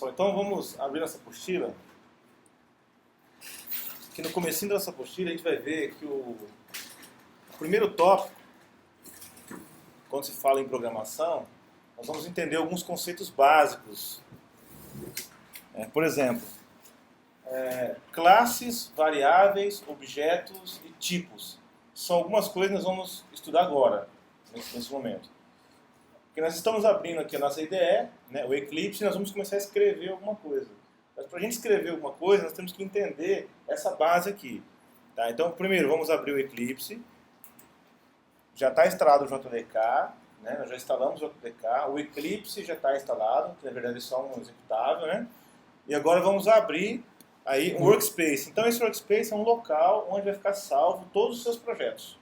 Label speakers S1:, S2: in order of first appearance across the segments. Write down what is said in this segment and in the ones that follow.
S1: Bom, então vamos abrir nossa apostila. Aqui no comecinho da nossa apostila a gente vai ver que o primeiro tópico, quando se fala em programação, nós vamos entender alguns conceitos básicos. Por exemplo, classes, variáveis, objetos e tipos. São algumas coisas que nós vamos estudar agora, nesse momento. Porque nós estamos abrindo aqui a nossa IDE, né, o Eclipse, e nós vamos começar a escrever alguma coisa. Mas para a gente escrever alguma coisa, nós temos que entender essa base aqui. Tá? Então, primeiro, vamos abrir o Eclipse. Já está instalado o JDK, né? Nós já instalamos o JDK. O Eclipse já está instalado, que na verdade é só um executável. Né? E agora vamos abrir aí um Workspace. Então, esse Workspace é um local onde vai ficar salvo todos os seus projetos.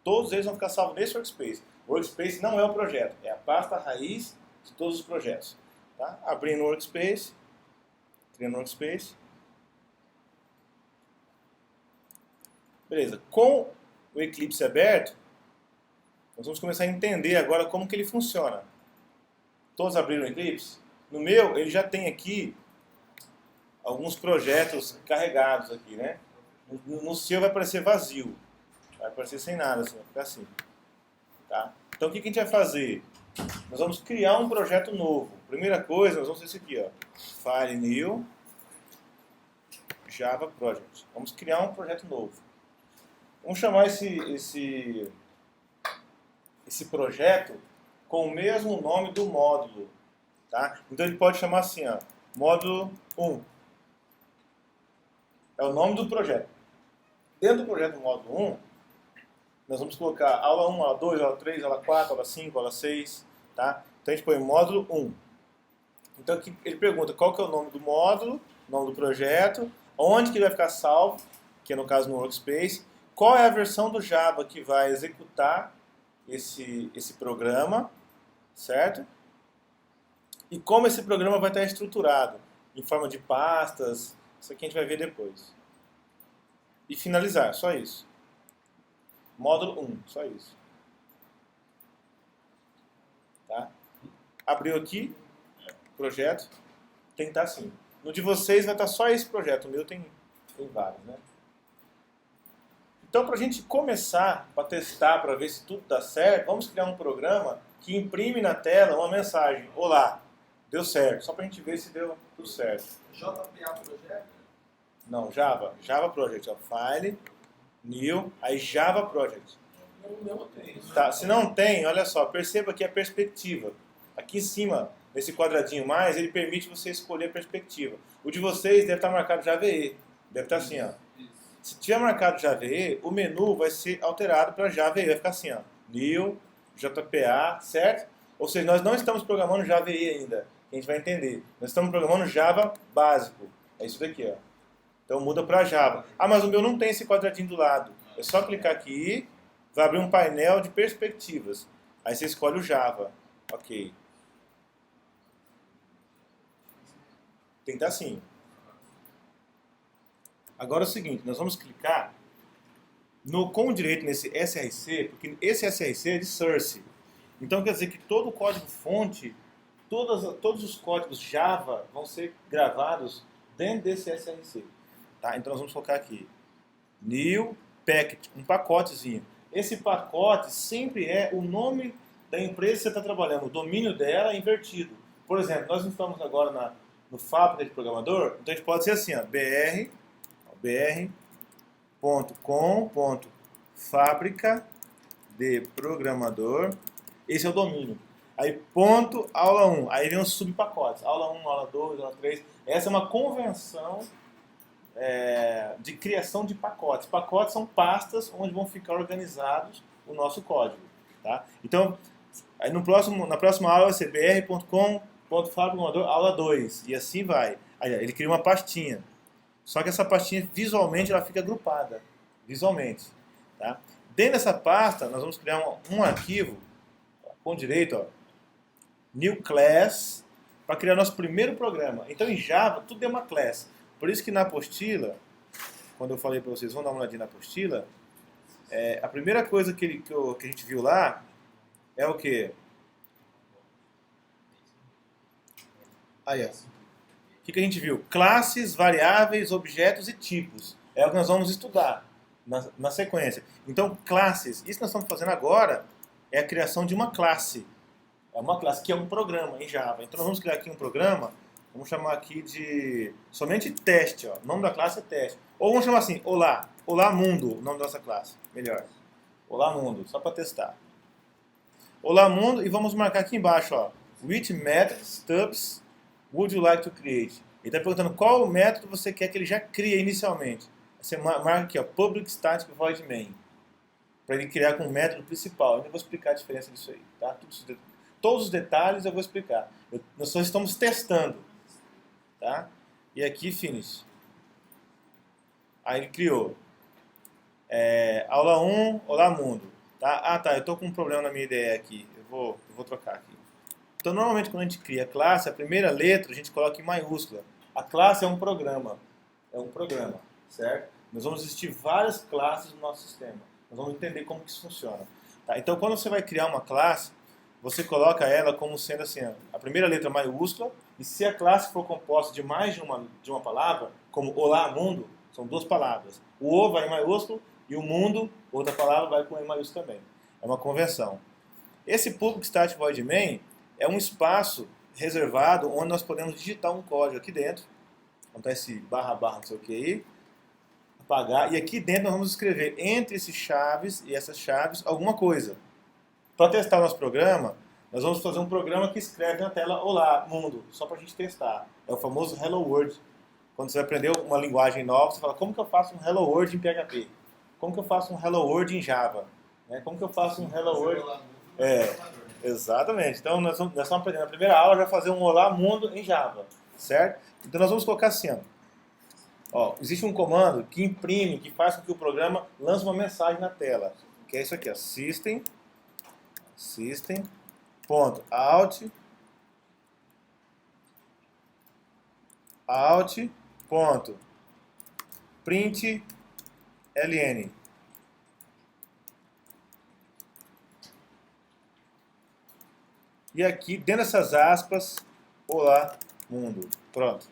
S1: Todos eles vão ficar salvos nesse Workspace. O Workspace não é o projeto, é a pasta raiz de todos os projetos. Tá? Abrindo o Workspace, criando o Workspace. Beleza. Com o Eclipse aberto, nós vamos começar a entender agora como que ele funciona. Todos abriram o Eclipse? No meu, ele já tem aqui alguns projetos carregados aqui, né? No seu vai aparecer vazio. Vai aparecer sem nada, assim, vai ficar assim. Tá? Então o que a gente vai fazer? Nós vamos criar um projeto novo. Primeira coisa, nós vamos fazer isso aqui, ó. File New Java Project. Vamos criar um projeto novo. Vamos chamar esse projeto com o mesmo nome do módulo. Tá? Então ele pode chamar assim, ó, módulo 1. É o nome do projeto. Dentro do projeto módulo 1, nós vamos colocar aula 1, aula 2, aula 3, aula 4, aula 5, aula 6. Tá? Então a gente põe módulo 1. Então aqui ele pergunta qual que é o nome do módulo, nome do projeto, onde que ele vai ficar salvo, que é no caso no Workspace, qual é a versão do Java que vai executar esse programa, certo? E como esse programa vai estar estruturado, em forma de pastas, isso aqui a gente vai ver depois. E finalizar, só isso. Módulo 1, só isso. Tá? Abriu aqui, projeto, tem que estar assim. No de vocês vai estar só esse projeto, o meu tem vários, né? Então, para a gente começar, para testar, para ver se tudo dá certo, vamos criar um programa que imprime na tela uma mensagem. Olá, deu certo. Só para a gente ver se deu tudo certo.
S2: JPA Project?
S1: Não, Java. Java Project. Ó. File, New, aí Java Project.
S2: O meu tem.
S1: Tá, se não tem, olha só, perceba aqui a perspectiva. Aqui em cima, nesse quadradinho mais, ele permite você escolher a perspectiva. O de vocês deve estar marcado Java EE. Deve estar assim, ó. Se tiver marcado Java EE, o menu vai ser alterado para Java EE. Vai ficar assim, ó. New, JPA, certo? Ou seja, nós não estamos programando Java EE ainda. A gente vai entender. Nós estamos programando Java básico. É isso daqui, ó. Então muda para Java. Ah, mas o meu não tem esse quadradinho do lado. É só clicar aqui, vai abrir um painel de perspectivas. Aí você escolhe o Java. Ok. Tem que estar assim. Agora é o seguinte, nós vamos clicar com direito nesse SRC, porque esse SRC é de source. Então quer dizer que todo o código-fonte, todos os códigos Java vão ser gravados dentro desse SRC. Tá? Então nós vamos colocar aqui, new packet, um pacotezinho. Esse pacote sempre é o nome da empresa que você está trabalhando, o domínio dela é invertido. Por exemplo, nós estamos agora no Fábrica de Programador, então a gente pode ser assim, ó, br.com.fábrica de programador, esse é o domínio. Aí ponto aula 1, aí vem os subpacotes, aula 1, aula 2, aula 3, essa é uma convenção de criação de pacotes. Pacotes são pastas onde vão ficar organizados o nosso código. Tá? Então, aí na próxima aula vai ser br.com.fábrica aula 2, e assim vai. Aí ele cria uma pastinha. Só que essa pastinha, visualmente, ela fica agrupada. Visualmente. Tá? Dentro dessa pasta, nós vamos criar um arquivo com direito, ó, New Class, para criar nosso primeiro programa. Então, em Java, tudo é uma class. Por isso que na apostila, quando eu falei para vocês, vão dar uma olhadinha na apostila, a primeira coisa que a gente viu lá é o quê? Aí, ó. que a gente viu? Classes, variáveis, objetos e tipos. É o que nós vamos estudar na sequência. Então, classes. Isso que nós estamos fazendo agora é a criação de uma classe. É uma classe que é um programa em Java. Então, nós vamos criar aqui um programa, vamos chamar aqui de somente teste. Ó. O nome da classe é teste. Ou vamos chamar assim, olá. Olá mundo, o nome da nossa classe. Melhor. Olá mundo, só para testar. Olá mundo, e vamos marcar aqui embaixo, ó. Which method stubs would you like to create? Ele está perguntando qual método você quer que ele já crie inicialmente. Você marca aqui, ó, public static void main. Para ele criar com o método principal. Eu ainda vou explicar a diferença disso aí, tá? Todos os detalhes eu vou explicar. Nós só estamos testando, tá? E aqui, finish. Aí ele criou. Aula 1, olá mundo. Tá? Ah, tá, eu estou com um problema na minha ideia aqui. Eu vou trocar aqui. Então, normalmente, quando a gente cria classe, a primeira letra a gente coloca em maiúscula. A classe é um programa. É um programa, certo? Nós vamos existir várias classes no nosso sistema. Nós vamos entender como que isso funciona. Tá? Então, quando você vai criar uma classe, você coloca ela como sendo assim, a primeira letra maiúscula, e se a classe for composta de mais de uma palavra, como olá mundo, são duas palavras. O O vai em maiúsculo e o mundo, outra palavra, vai com E maiúsculo também. É uma convenção. Esse public static void main é um espaço reservado onde nós podemos digitar um código aqui dentro. Então esse barra, não sei o que aí. Apagar. E aqui dentro nós vamos escrever entre esses chaves e essas chaves alguma coisa. Para testar o nosso programa, nós vamos fazer um programa que escreve na tela olá, mundo, só para a gente testar. É o famoso Hello World. Quando você aprendeu uma linguagem nova, você fala, como que eu faço um Hello World em PHP? Como que eu faço um Hello World em Java? Como que eu faço um Hello World... Exatamente. Então, nós estamos aprendendo na primeira aula já fazer um olá mundo em Java, certo? Então, nós vamos colocar assim, ó, existe um comando que imprime, que faz com que o programa lance uma mensagem na tela, que é isso aqui, ó, system.out.println. E aqui, dentro dessas aspas, olá, mundo. Pronto.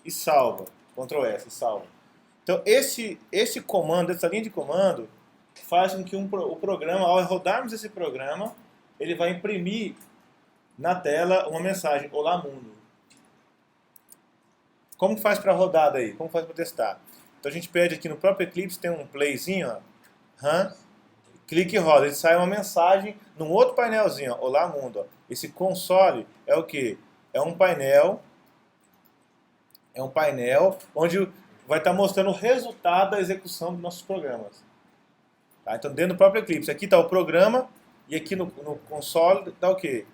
S1: E salva. Ctrl S, e salva. Então, esse comando, essa linha de comando, faz com que o programa, ao rodarmos esse programa, ele vai imprimir na tela uma mensagem, olá, mundo. Como que faz para rodar daí? Como faz para testar? Então, a gente pede aqui no próprio Eclipse, tem um playzinho, ó, run, clique e roda. Ele sai uma mensagem num outro painelzinho, ó, olá, mundo. Ó. Esse console é o quê? É um painel onde vai estar mostrando o resultado da execução dos nossos programas. Tá? Então, dentro do próprio Eclipse, aqui está o programa e aqui no console está o quê?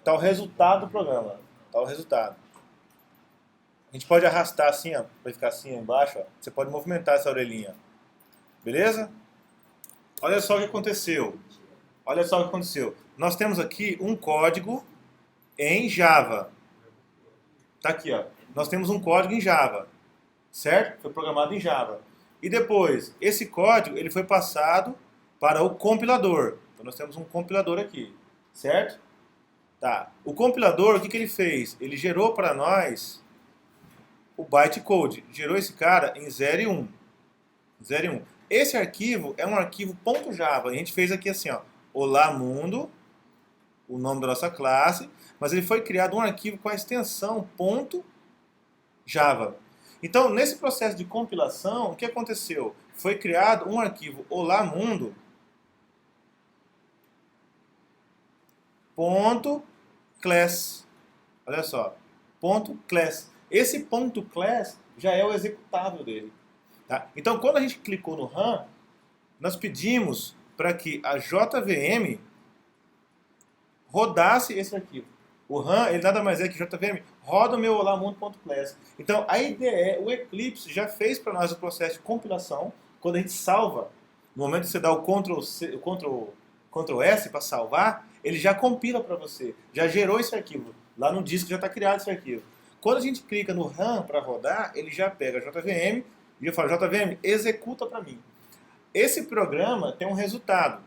S1: Está o resultado do programa. Está o resultado. A gente pode arrastar assim, ó, para ficar assim ó, embaixo. Ó. Você pode movimentar essa orelhinha. Beleza? Olha só o que aconteceu. Olha só o que aconteceu. Nós temos aqui um código em Java. Tá aqui, ó. Nós temos um código em Java, certo? Foi programado em Java. E depois, esse código ele foi passado para o compilador. Então nós temos um compilador aqui, certo? Tá. O compilador, o que ele fez? Ele gerou para nós o bytecode. Gerou esse cara em 0 e 1. 0 e 1. Esse arquivo é um arquivo .java. A gente fez aqui assim, ó. Olá mundo, o nome da nossa classe, mas ele foi criado um arquivo com a extensão .java. Então, nesse processo de compilação, o que aconteceu? Foi criado um arquivo olá mundo .class. Olha só, .class. Esse .class já é o executável dele. Tá? Então, quando a gente clicou no run, nós pedimos para que a JVM rodasse esse arquivo. O run, ele nada mais é que JVM, roda o meu olamundo.class. Então, a ideia é, o Eclipse já fez para nós o processo de compilação, quando a gente salva, no momento que você dá o Ctrl S para salvar, ele já compila para você, já gerou esse arquivo. Lá no disco já está criado esse arquivo. Quando a gente clica no run para rodar, ele já pega a JVM e eu falo, JVM, executa para mim. Esse programa tem um resultado.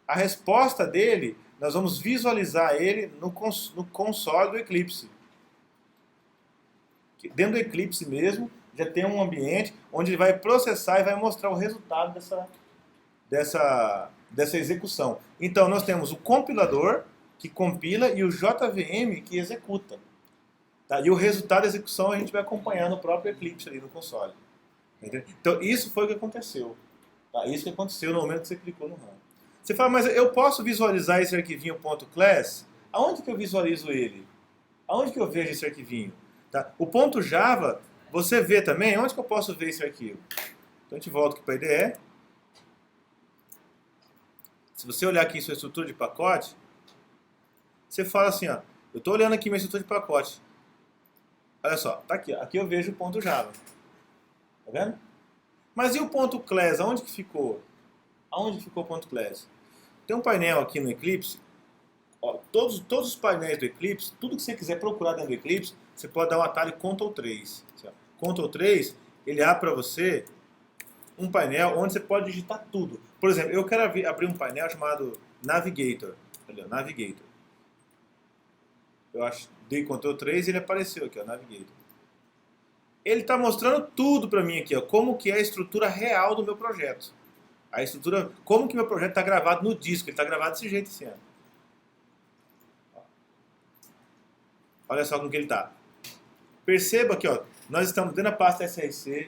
S1: A resposta dele, nós vamos visualizar ele no console do Eclipse. dentro do Eclipse mesmo, já tem um ambiente onde ele vai processar e vai mostrar o resultado dessa execução. Então, nós temos o compilador, que compila, e o JVM, que executa. Tá? E o resultado da execução a gente vai acompanhar no próprio Eclipse, ali no console. Entendeu? Então, isso foi o que aconteceu. Tá? Isso que aconteceu no momento que você clicou no RAM. Você fala, mas eu posso visualizar esse arquivinho .class? Aonde que eu visualizo ele? Aonde que eu vejo esse arquivinho? Tá? O .java, você vê também, onde que eu posso ver esse arquivo? Então a gente volta aqui para a IDE. Se você olhar aqui em sua estrutura de pacote, você fala assim, ó, eu estou olhando aqui minha estrutura de pacote. Olha só, tá aqui, ó, aqui eu vejo o .java. Tá vendo? Mas e o .class, aonde que ficou? Aonde ficou o .class? Tem um painel aqui no Eclipse. Ó, todos os painéis do Eclipse, tudo que você quiser procurar dentro do Eclipse, você pode dar o atalho Ctrl 3. Ctrl 3, ele abre para você um painel onde você pode digitar tudo. Por exemplo, eu quero abrir um painel chamado Navigator. Olha, Navigator. Eu dei Ctrl 3 e ele apareceu aqui, ó, Navigator. Ele está mostrando tudo para mim aqui, ó, como que é a estrutura real do meu projeto. A estrutura, como que meu projeto está gravado no disco. Ele está gravado desse jeito assim, ó. Olha só como que ele está. Perceba que, ó, nós estamos dentro da pasta SRC,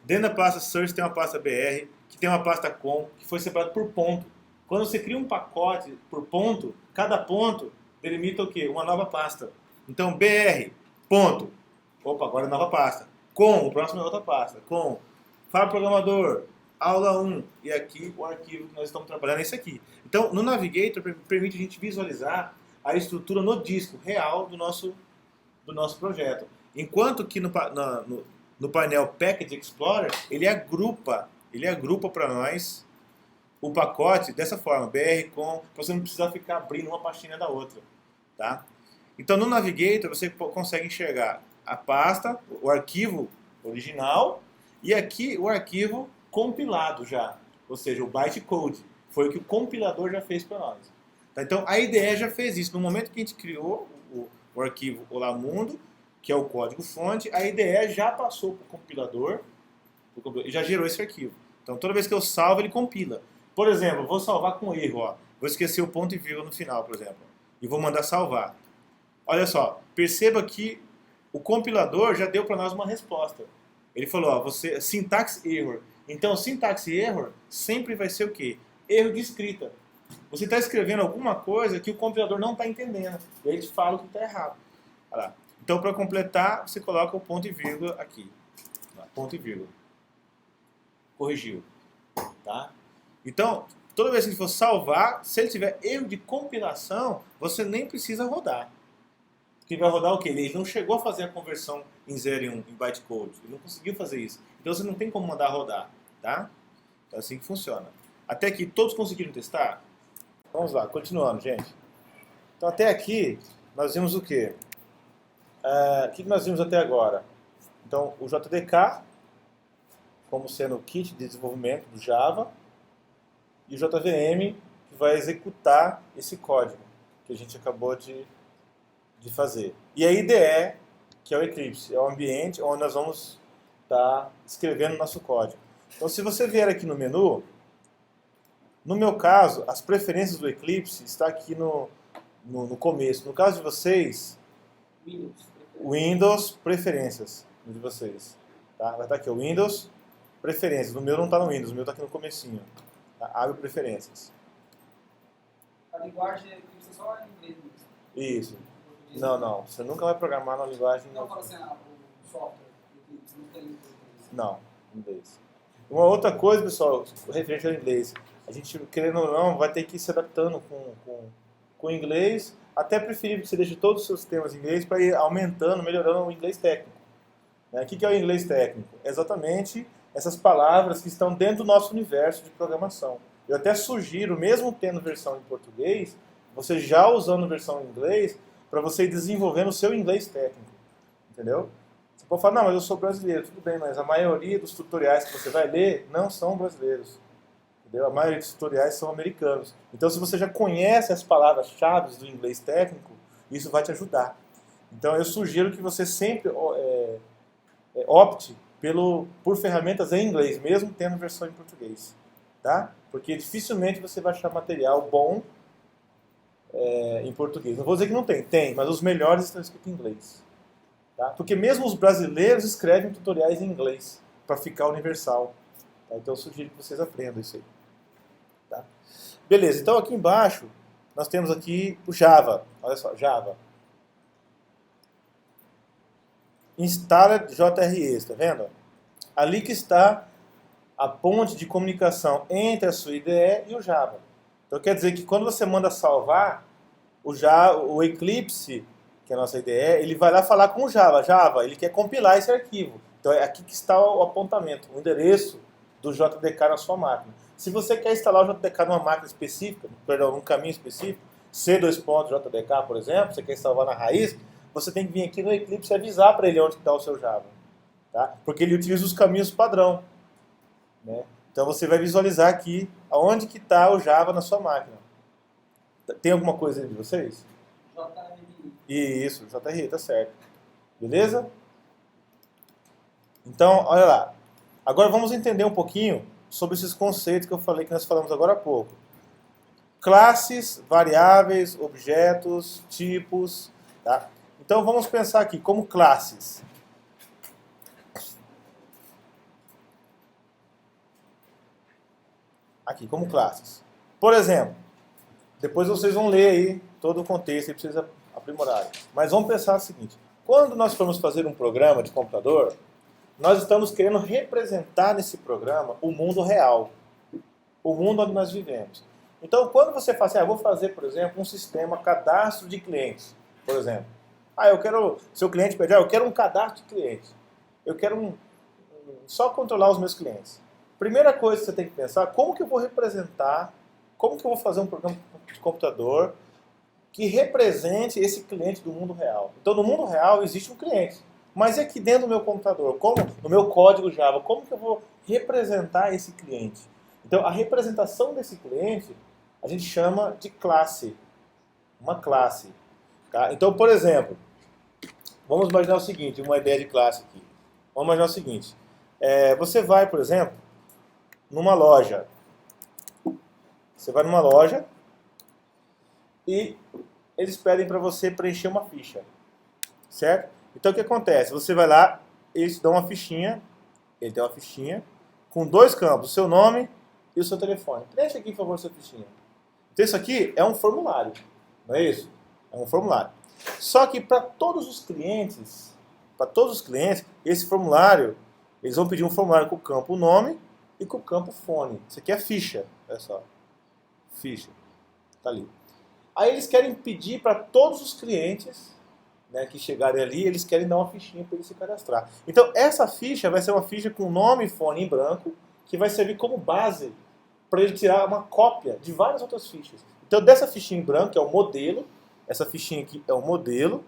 S1: dentro da pasta Search tem uma pasta BR, que tem uma pasta com, que foi separado por ponto. Quando você cria um pacote por ponto, cada ponto delimita o quê? Uma nova pasta. Então, BR, ponto. Opa, agora é nova pasta. Com, o próximo é outra pasta. Com, Fábio Programador, aula 1. E aqui o arquivo que nós estamos trabalhando é esse aqui. Então, no Navigator, permite a gente visualizar a estrutura no disco real do nosso projeto. Enquanto que no painel Package Explorer, ele agrupa para nós o pacote dessa forma, BR com, para você não precisar ficar abrindo uma pastinha da outra. Tá? Então, no Navigator, você consegue enxergar a pasta, o arquivo original, e aqui o arquivo compilado já, ou seja, o bytecode. Foi o que o compilador já fez para nós. Tá? Então, a IDE já fez isso. No momento que a gente criou o arquivo Olamundo, que é o código-fonte, a IDE já passou para o compilador e já gerou esse arquivo. Então, toda vez que eu salvo, ele compila. Por exemplo, vou salvar com erro. Ó. Vou esquecer o ponto e vírgula no final, por exemplo. E vou mandar salvar. Olha só, perceba que o compilador já deu para nós uma resposta. Ele falou, ó, syntax error. Então, syntax error sempre vai ser o quê? Erro de escrita. Você está escrevendo alguma coisa que o compilador não está entendendo. E aí ele te fala o que está errado. Olha lá. Então, para completar, você coloca o ponto e vírgula aqui. Ponto e vírgula. Corrigiu. Tá? Então, toda vez que ele for salvar, se ele tiver erro de compilação, você nem precisa rodar. Porque vai rodar o quê? Ele não chegou a fazer a conversão em 0 e 1, em bytecode. Ele não conseguiu fazer isso. Então, você não tem como mandar rodar. Tá? Então, é assim que funciona. Até aqui, todos conseguiram testar? Vamos lá, continuando, gente. Então, até aqui, nós vimos o quê? O que nós vimos até agora? Então, o JDK, como sendo o kit de desenvolvimento do Java, e o JVM, que vai executar esse código que a gente acabou de fazer. E a IDE, que é o Eclipse, é o ambiente onde nós vamos estar escrevendo o nosso código. Então, se você vier aqui no menu, no meu caso, as preferências do Eclipse está aqui no começo. No caso de vocês, Windows Preferências de vocês. Tá? Vai estar aqui, o Windows Preferências. O meu não está no Windows, o meu está aqui no comecinho. Tá? Abre Preferências.
S2: A linguagem é só em inglês.
S1: Isso. Não. Você nunca vai programar na linguagem...
S2: Não, fala assim, o software. Não tem inglês.
S1: Não, inglês. Uma outra coisa, pessoal, referente ao inglês. A gente, querendo ou não, vai ter que ir se adaptando com o inglês. Até preferível que você deixe todos os seus temas em inglês para ir aumentando, melhorando o inglês técnico. O que é o inglês técnico? É exatamente essas palavras que estão dentro do nosso universo de programação. Eu até sugiro, mesmo tendo versão em português, você já usando versão em inglês, para você ir desenvolvendo o seu inglês técnico. Entendeu? Você pode falar, não, mas eu sou brasileiro. Tudo bem, mas a maioria dos tutoriais que você vai ler não são brasileiros. Entendeu? A maioria dos tutoriais são americanos. Então, se você já conhece as palavras-chave do inglês técnico, isso vai te ajudar. Então, eu sugiro que você sempre opte por ferramentas em inglês, mesmo tendo versão em português. Tá? Porque dificilmente você vai achar material bom em português. Não vou dizer que não tem, mas os melhores estão escritos em inglês. Tá? Porque mesmo os brasileiros escrevem tutoriais em inglês para ficar universal. Tá? Então eu sugiro que vocês aprendam isso aí. Tá? Beleza, então aqui embaixo nós temos aqui o Java. Olha só, Java. Installer JRE, está vendo? Ali que está a ponte de comunicação entre a sua IDE e o Java. Então quer dizer que quando você manda salvar, o Eclipse, que é a nossa IDE, ele vai lá falar com o Java, ele quer compilar esse arquivo. Então é aqui que está o apontamento, o endereço do JDK na sua máquina. Se você quer instalar o JDK numa máquina específica, perdão, num caminho específico, C2.JDK, por exemplo, você quer salvar na raiz, você tem que vir aqui no Eclipse e avisar para ele onde está o seu Java. Tá? Porque ele utiliza os caminhos padrão. Né? Então você vai visualizar aqui aonde que está o Java na sua máquina. Tem alguma coisa aí de vocês?
S2: JRI.
S1: Isso, JRE, tá certo. Beleza? Então, olha lá. Agora vamos entender um pouquinho sobre esses conceitos que eu falei, que nós falamos agora há pouco. Classes, variáveis, objetos, tipos. Tá? Então vamos pensar aqui como classes. Aqui, como classes. Por exemplo, depois vocês vão ler aí todo o contexto para vocês aprimorarem. Mas vamos pensar o seguinte. Quando nós formos fazer um programa de computador, nós estamos querendo representar nesse programa o mundo real. O mundo onde nós vivemos. Então, quando você fala assim, vou fazer, por exemplo, um sistema cadastro de clientes, por exemplo. Seu cliente pede, eu quero um cadastro de clientes. Eu quero só controlar os meus clientes. Primeira coisa que você tem que pensar, como que eu vou representar, como que eu vou fazer um programa de computador que represente esse cliente do mundo real. Então, no mundo real existe um cliente, mas aqui dentro do meu computador, no meu código Java, como que eu vou representar esse cliente? Então, a representação desse cliente, a gente chama de classe, uma classe. Tá? Então, por exemplo, vamos imaginar o seguinte, uma ideia de classe aqui. Vamos imaginar o seguinte, você vai, por exemplo, numa loja. Você vai numa loja e eles pedem para você preencher uma ficha. Certo? Então o que acontece? Você vai lá, eles te dão uma fichinha, ele tem uma fichinha, com 2 campos, o seu nome e o seu telefone. Preencha aqui, por favor, sua fichinha. Então isso aqui é um formulário, não é isso? É um formulário. Só que para todos os clientes, esse formulário, eles vão pedir um formulário com o campo nome e com o campo fone. Isso aqui é ficha, olha só. Ficha. Tá ali. Aí eles querem pedir para todos os clientes, né, que chegarem ali, eles querem dar uma fichinha para ele se cadastrar. Então essa ficha vai ser uma ficha com nome e fone em branco, que vai servir como base para ele tirar uma cópia de várias outras fichas. Então dessa fichinha em branco, que é o modelo, essa fichinha aqui é o modelo,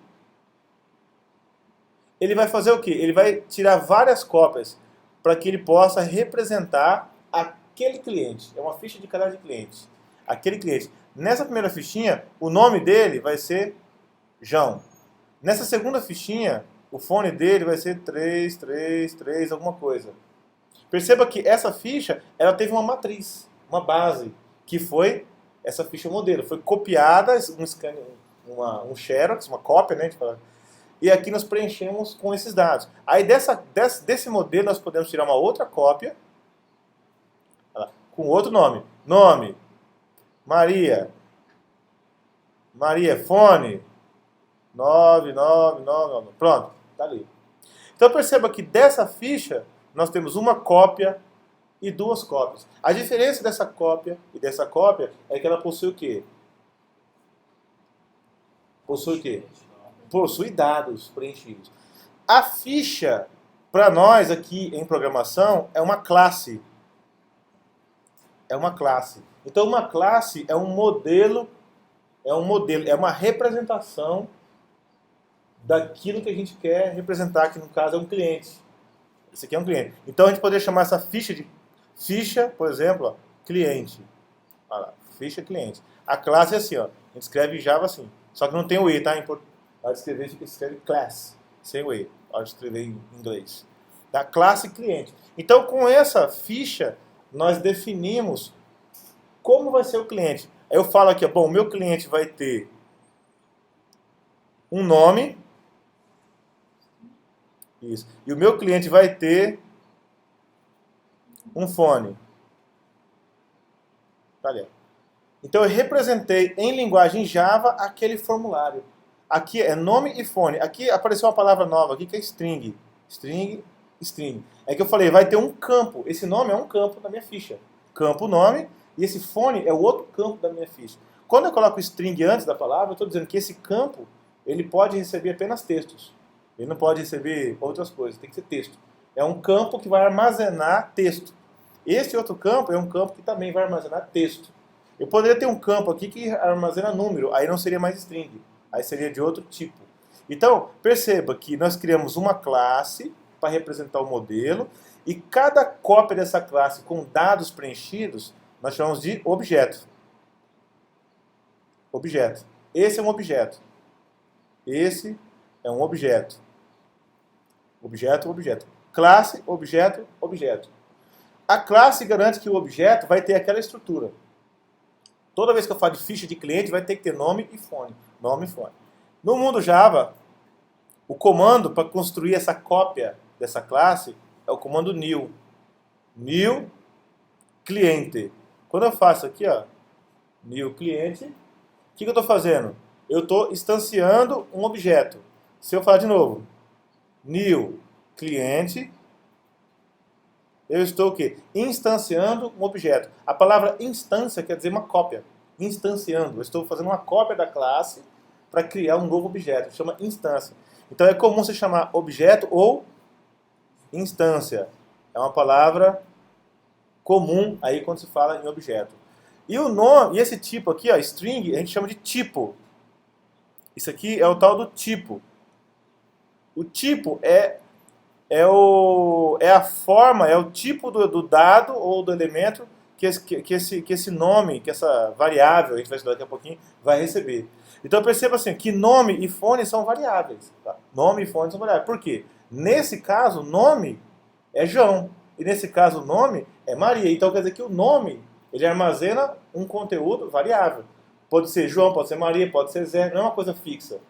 S1: ele vai fazer o quê? Ele vai tirar várias cópias para que ele possa representar aquele cliente. É uma ficha de cadastro de cliente. Aquele cliente. Nessa primeira fichinha, o nome dele vai ser João. Nessa segunda fichinha, o fone dele vai ser 333, alguma coisa. Perceba que essa ficha, ela teve uma matriz, uma base, que foi essa ficha modelo. Foi copiada, um xerox, uma cópia, né? E aqui nós preenchemos com esses dados. Aí desse modelo nós podemos tirar uma outra cópia, com outro nome. Nome, Maria, fone, 9999. Pronto, tá ali. Então perceba que dessa ficha nós temos uma cópia e 2 cópias. A diferença dessa cópia e dessa cópia é que ela possui o quê? Possui o quê? Possui dados preenchidos. A ficha, para nós aqui em programação, é uma classe. É uma classe. Então uma classe é um modelo, é uma representação daquilo que a gente quer representar, que no caso é um cliente. Esse aqui é um cliente. Então a gente poderia chamar essa ficha de ficha, por exemplo, ó, cliente. Olha lá, ficha cliente. A classe é assim, ó. A gente escreve Java assim. Só que não tem o E, tá? Na hora de escrever, a gente escreve class, sem o E. Na hora de escrever em inglês. da classe cliente. Então, com essa ficha, nós definimos como vai ser o cliente. Aí eu falo aqui, bom, o meu cliente vai ter um nome, isso, e o meu cliente vai ter um fone. Olha. Então eu representei em linguagem Java aquele formulário. Aqui é nome e fone. Aqui apareceu uma palavra nova aqui que é string. String, string. É que eu falei, vai ter um campo. Esse nome é um campo da minha ficha. Campo nome e esse fone é o outro campo da minha ficha. Quando eu coloco string antes da palavra, eu estou dizendo que esse campo ele pode receber apenas textos. Ele não pode receber outras coisas, tem que ser texto. É um campo que vai armazenar texto. Esse outro campo é um campo que também vai armazenar texto. Eu poderia ter um campo aqui que armazena número, aí não seria mais string, aí seria de outro tipo. Então, perceba que nós criamos uma classe para representar o modelo, e cada cópia dessa classe com dados preenchidos, nós chamamos de objeto. Objeto. Esse é um objeto. Esse é um objeto. Objeto, objeto. Classe, objeto, objeto. A classe garante que o objeto vai ter aquela estrutura. Toda vez que eu falo de ficha de cliente, vai ter que ter nome e fone. Nome e fone. No mundo Java, o comando para construir essa cópia dessa classe é o comando new. New cliente. Quando eu faço aqui, ó, new cliente, o que eu estou fazendo? Eu estou instanciando um objeto. Se eu falar de novo, new cliente, eu estou o quê? Instanciando um objeto. A palavra instância quer dizer uma cópia. Instanciando. Eu estou fazendo uma cópia da classe para criar um novo objeto. Chama instância. Então é comum você chamar objeto ou instância. É uma palavra comum aí quando se fala em objeto. E o nome, e esse tipo aqui, ó, string, a gente chama de tipo. Isso aqui é o tal do tipo. O tipo é a forma, é o tipo do dado ou do elemento que esse nome, que essa variável, a gente vai estudar daqui a pouquinho, vai receber. Então perceba assim, que nome e fone são variáveis. Tá? Nome e fone são variáveis. Por quê? Nesse caso, nome é João. E nesse caso, nome é Maria. Então quer dizer que o nome, ele armazena um conteúdo variável. Pode ser João, pode ser Maria, pode ser Zé, não é uma coisa fixa.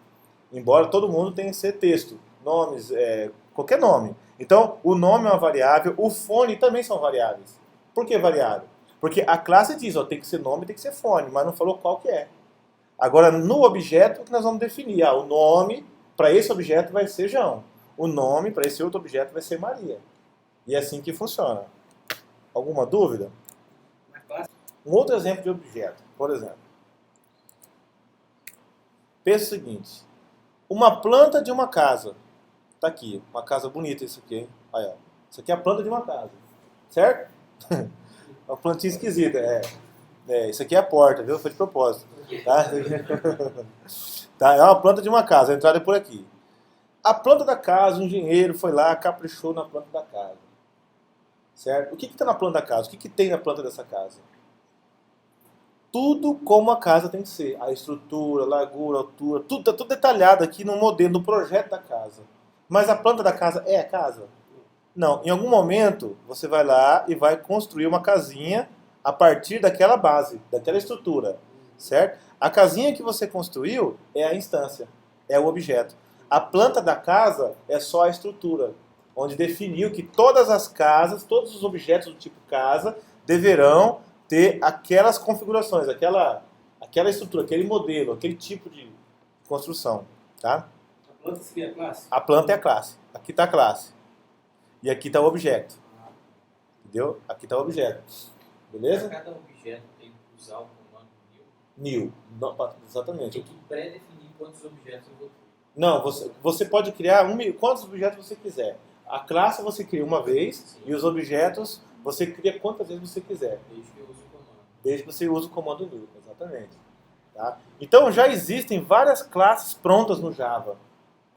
S1: Embora todo mundo tenha que ser texto. Nomes, qualquer nome. Então, o nome é uma variável, o fone também são variáveis. Por que variável? Porque a classe diz, ó, tem que ser nome, tem que ser fone, mas não falou qual que é. Agora, no objeto, o que nós vamos definir? O nome para esse objeto vai ser João. O nome para esse outro objeto vai ser Maria. E é assim que funciona. Alguma dúvida? Um outro exemplo de objeto, por exemplo. Pensa o seguinte. Uma planta de uma casa. Tá aqui, uma casa bonita isso aqui, hein? Aí, ó. Isso aqui é a planta de uma casa. Certo? Uma plantinha esquisita, isso aqui é a porta, viu? Foi de propósito. Tá? Tá, é uma planta de uma casa, a entrada é por aqui. A planta da casa, o engenheiro foi lá, caprichou na planta da casa. Certo? O que está na planta da casa? O que tem na planta dessa casa? Tudo como a casa tem que ser. A estrutura, a largura, a altura, tudo está tudo detalhado aqui no modelo, no projeto da casa. Mas a planta da casa é a casa? Não. Em algum momento, você vai lá e vai construir uma casinha a partir daquela base, daquela estrutura. Certo? A casinha que você construiu é a instância, é o objeto. A planta da casa é só a estrutura, onde definiu que todas as casas, todos os objetos do tipo casa, deverão ter aquelas configurações, aquela estrutura, aquele modelo, aquele tipo de construção. Tá?
S2: A planta seria a classe?
S1: A planta é a classe. Aqui está a classe. E aqui está o objeto. Entendeu? Aqui está o objeto. Beleza?
S3: Cada objeto tem que usar o comando
S1: New. Exatamente.
S3: Tem que pré-definir quantos objetos eu vou ter.
S1: Não, você pode criar quantos objetos você quiser. A classe você cria uma vez,
S3: Sim.
S1: e os objetos você cria quantas vezes você quiser.
S3: Desde que eu use o comando.
S1: Desde que você use o comando new. Exatamente. Tá? Então já existem várias classes prontas no Java.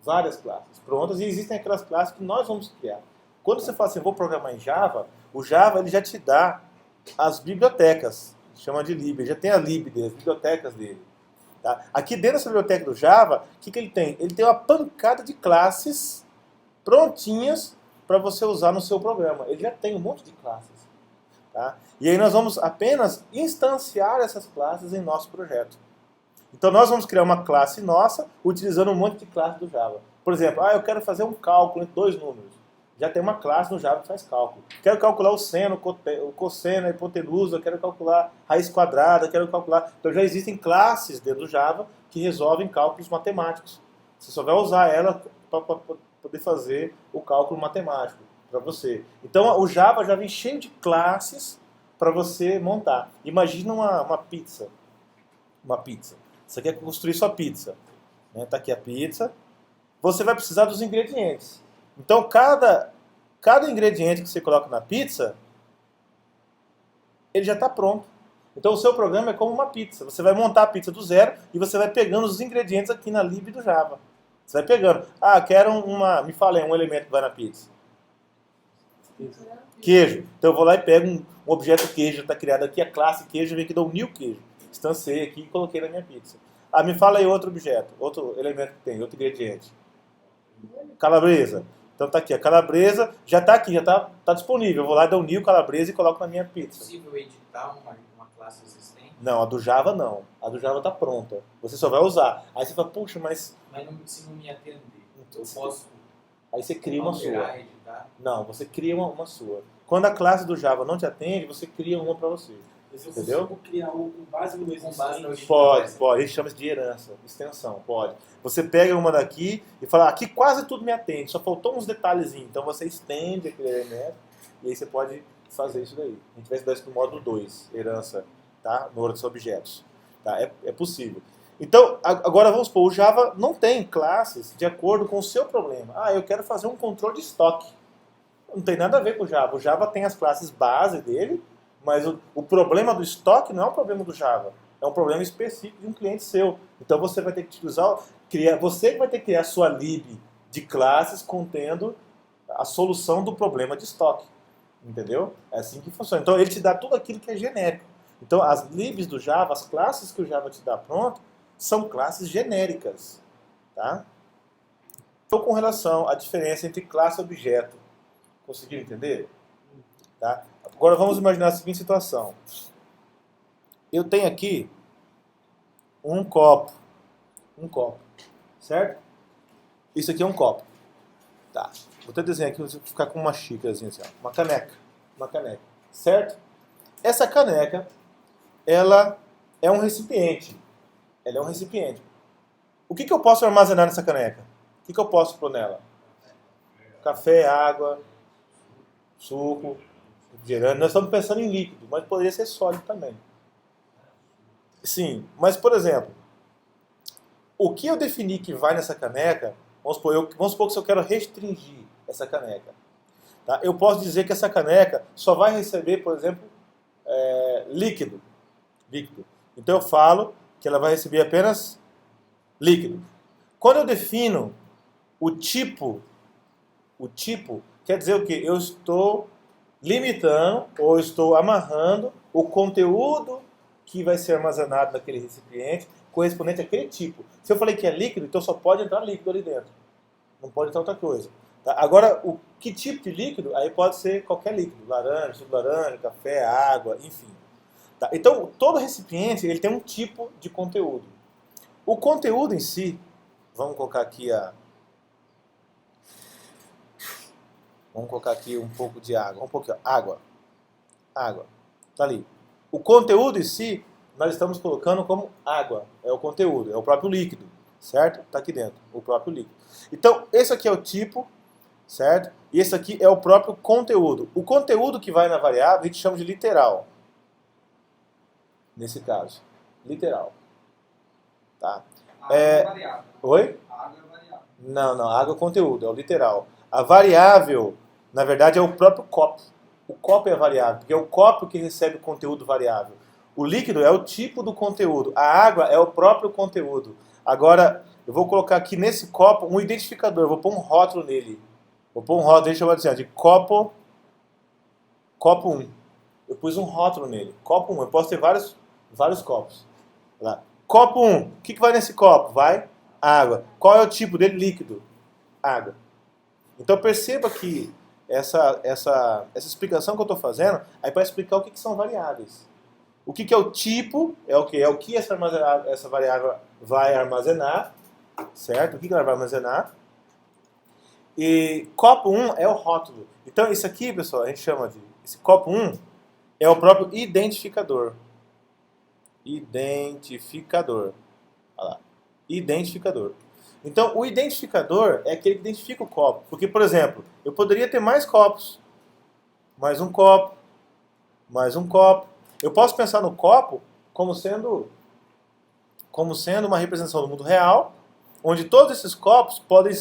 S1: Várias classes prontas, e existem aquelas classes que nós vamos criar. Quando você fala assim, vou programar em Java, o Java ele já te dá as bibliotecas. Chama de lib. Ele já tem a lib dele, as bibliotecas dele. Tá? Aqui dentro dessa biblioteca do Java, o que ele tem? Ele tem uma pancada de classes prontinhas para você usar no seu programa. Ele já tem um monte de classes. Tá? E aí nós vamos apenas instanciar essas classes em nosso projeto. Então nós vamos criar uma classe nossa utilizando um monte de classes do Java. Por exemplo, eu quero fazer um cálculo entre dois números. Já tem uma classe no Java que faz cálculo. Quero calcular o seno, o cosseno, a hipotenusa, quero calcular raiz quadrada, quero calcular... Então já existem classes dentro do Java que resolvem cálculos matemáticos. Você só vai usar ela para poder fazer o cálculo matemático para você. Então o Java já vem cheio de classes para você montar. Imagina uma pizza. Uma pizza. Você quer construir sua pizza. Está aqui a pizza. Você vai precisar dos ingredientes. Então cada ingrediente que você coloca na pizza, ele já está pronto. Então o seu programa é como uma pizza. Você vai montar a pizza do zero e você vai pegando os ingredientes aqui na lib do Java. Você vai pegando. Quero me fala aí um elemento que vai na pizza. Queijo. Então eu vou lá e pego um objeto queijo, está criado aqui, a classe queijo, vem aqui, dou um new queijo. Instanciei aqui e coloquei na minha pizza. Me fala aí outro objeto, outro elemento que tem, outro ingrediente. Calabresa. Então tá aqui, a calabresa já está aqui, já está disponível. Eu vou lá, dou um new calabresa e coloco na minha pizza.
S3: É possível editar uma classe existente?
S1: Não, a do Java não. A do Java está pronta. Você só vai usar. Aí você fala, puxa, mas...
S3: Mas se não me atender, eu posso...
S1: Aí você cria uma sua.
S3: Editar?
S1: Não, você cria uma sua. Quando a classe do Java não te atende, você cria uma para você.
S2: Mas eu
S1: Entendeu?
S2: consigo criar um com base no
S3: Com base no
S2: existente.
S1: Pode. A gente chama isso de herança, extensão, pode. Você pega uma daqui e fala, aqui quase tudo me atende, só faltou uns detalhezinhos. Então você estende aquele elemento e aí você pode fazer isso daí. A gente vai estudar isso no módulo 2, herança, tá? No ordem dos objetos. Tá? É possível. Então, agora vamos supor, o Java não tem classes de acordo com o seu problema. Eu quero fazer um controle de estoque. Não tem nada a ver com o Java. O Java tem as classes base dele, mas o problema do estoque não é um problema do Java. É um problema específico de um cliente seu. Então você vai ter que você vai ter que criar a sua lib de classes contendo a solução do problema de estoque. Entendeu? É assim que funciona. Então ele te dá tudo aquilo que é genérico. Então as libs do Java, as classes que o Java te dá pronto, são classes genéricas. Tá? Então com relação à diferença entre classe e objeto, conseguiram entender? Tá? Agora vamos imaginar a seguinte situação. Eu tenho aqui um copo, certo? Isso aqui é um copo. Tá. Vou até desenhar aqui, vou ficar com uma xícarazinha assim, uma caneca, certo? Essa caneca, ela é um recipiente. O que eu posso armazenar nessa caneca? O que eu posso pôr nela? Café, água, suco, refrigerante. Nós estamos pensando em líquido, mas poderia ser sólido também. Sim, mas por exemplo, o que eu defini que vai nessa caneca, vamos supor que se eu quero restringir essa caneca, tá? Eu posso dizer que essa caneca só vai receber, por exemplo, líquido. Então eu falo que ela vai receber apenas líquido. Quando eu defino o tipo quer dizer o quê? Eu estou limitando ou estou amarrando o conteúdo que vai ser armazenado naquele recipiente correspondente àquele tipo. Se eu falei que é líquido, então só pode entrar líquido ali dentro. Não pode entrar outra coisa. Tá? Agora, que tipo de líquido? Aí pode ser qualquer líquido. Laranja, suco de laranja, café, água, enfim. Tá? Então, todo recipiente ele tem um tipo de conteúdo. O conteúdo em si, vamos colocar aqui um pouco de água. Água. Tá ali. O conteúdo em si, nós estamos colocando como água. É o conteúdo, é o próprio líquido. Certo? Está aqui dentro, o próprio líquido. Então, esse aqui é o tipo, certo? E esse aqui é o próprio conteúdo. O conteúdo que vai na variável, a gente chama de literal. Nesse caso. Literal. Tá?
S2: A água é variável.
S1: Oi?
S2: A água é variável.
S1: Não, a água é o conteúdo, é o literal. A variável, na verdade, é o próprio copo. O copo é a variável, porque é o copo que recebe o conteúdo variável. O líquido é o tipo do conteúdo. A água é o próprio conteúdo. Agora, eu vou colocar aqui nesse copo um identificador. Eu vou pôr um rótulo nele. Vou pôr um rótulo, deixa eu chamar assim, de copo 1. Eu pus um rótulo nele. Copo 1. Eu posso ter vários copos. Lá. Copo 1. O que vai nesse copo? Vai água. Qual é o tipo dele? Líquido. Água. Então perceba que essa explicação que eu estou fazendo aí para explicar o que são variáveis. O que é o tipo, é o que? É o que essa variável vai armazenar, certo? O que ela vai armazenar. E copo 1 é o rótulo. Então isso aqui, pessoal, a gente chama de... Esse copo 1 é o próprio identificador. Identificador. Olha lá. Identificador. Então o identificador é aquele que identifica o copo. Porque, por exemplo, eu poderia ter mais copos. Mais um copo. Mais um copo. Eu posso pensar no copo como sendo uma representação do mundo real, onde todos esses copos podem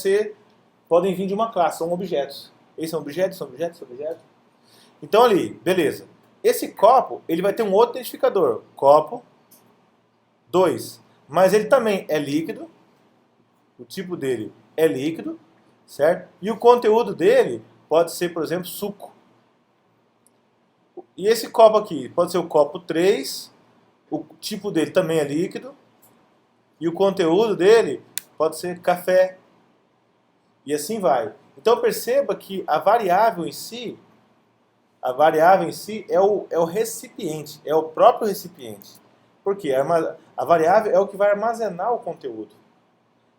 S1: vir de uma classe, são objetos. Esses são objetos, são objetos, são objetos. Então ali, beleza. Esse copo, ele vai ter um outro identificador. Copo 2. Mas ele também é líquido. O tipo dele é líquido, certo? E o conteúdo dele pode ser, por exemplo, suco. E esse copo aqui pode ser o copo 3, o tipo dele também é líquido, e o conteúdo dele pode ser café. E assim vai. Então perceba que a variável em si é o recipiente, é o próprio recipiente. Por quê? A variável é o que vai armazenar o conteúdo.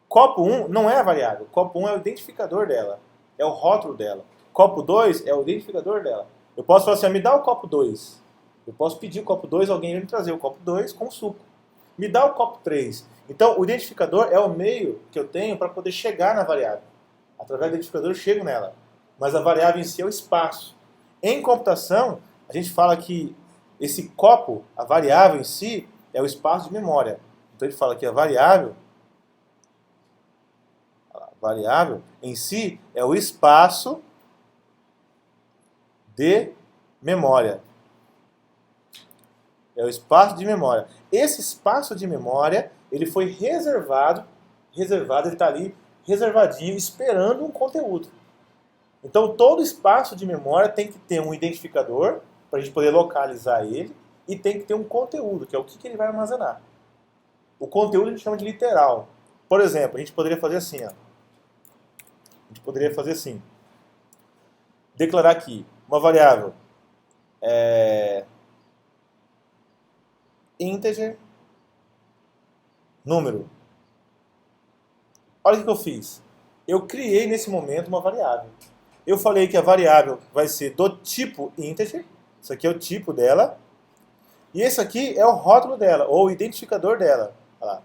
S1: Copo 1 não é a variável, copo 1 é o identificador dela, é o rótulo dela. Copo 2 é o identificador dela. Eu posso falar assim, me dá o copo 2. Eu posso pedir o copo 2, alguém vai me trazer o copo 2 com suco. Me dá o copo 3. Então, o identificador é o meio que eu tenho para poder chegar na variável. Através do identificador eu chego nela. Mas a variável em si é o espaço. Em computação, a gente fala que esse copo, a variável em si, é o espaço de memória. Então, ele fala que a variável em si é o espaço de memória. É o espaço de memória. Esse espaço de memória, ele foi reservado, ele está ali reservadinho, esperando um conteúdo. Então, todo espaço de memória tem que ter um identificador, para a gente poder localizar ele, e tem que ter um conteúdo, que é o que ele vai armazenar. O conteúdo a gente chama de literal. Por exemplo, a gente poderia fazer assim, ó. A gente poderia fazer assim. Declarar aqui uma variável integer número. Olha o que eu fiz. Eu criei nesse momento uma variável. Eu falei que a variável vai ser do tipo integer. Isso aqui é o tipo dela. E esse aqui é o rótulo dela, ou o identificador dela. Olha lá.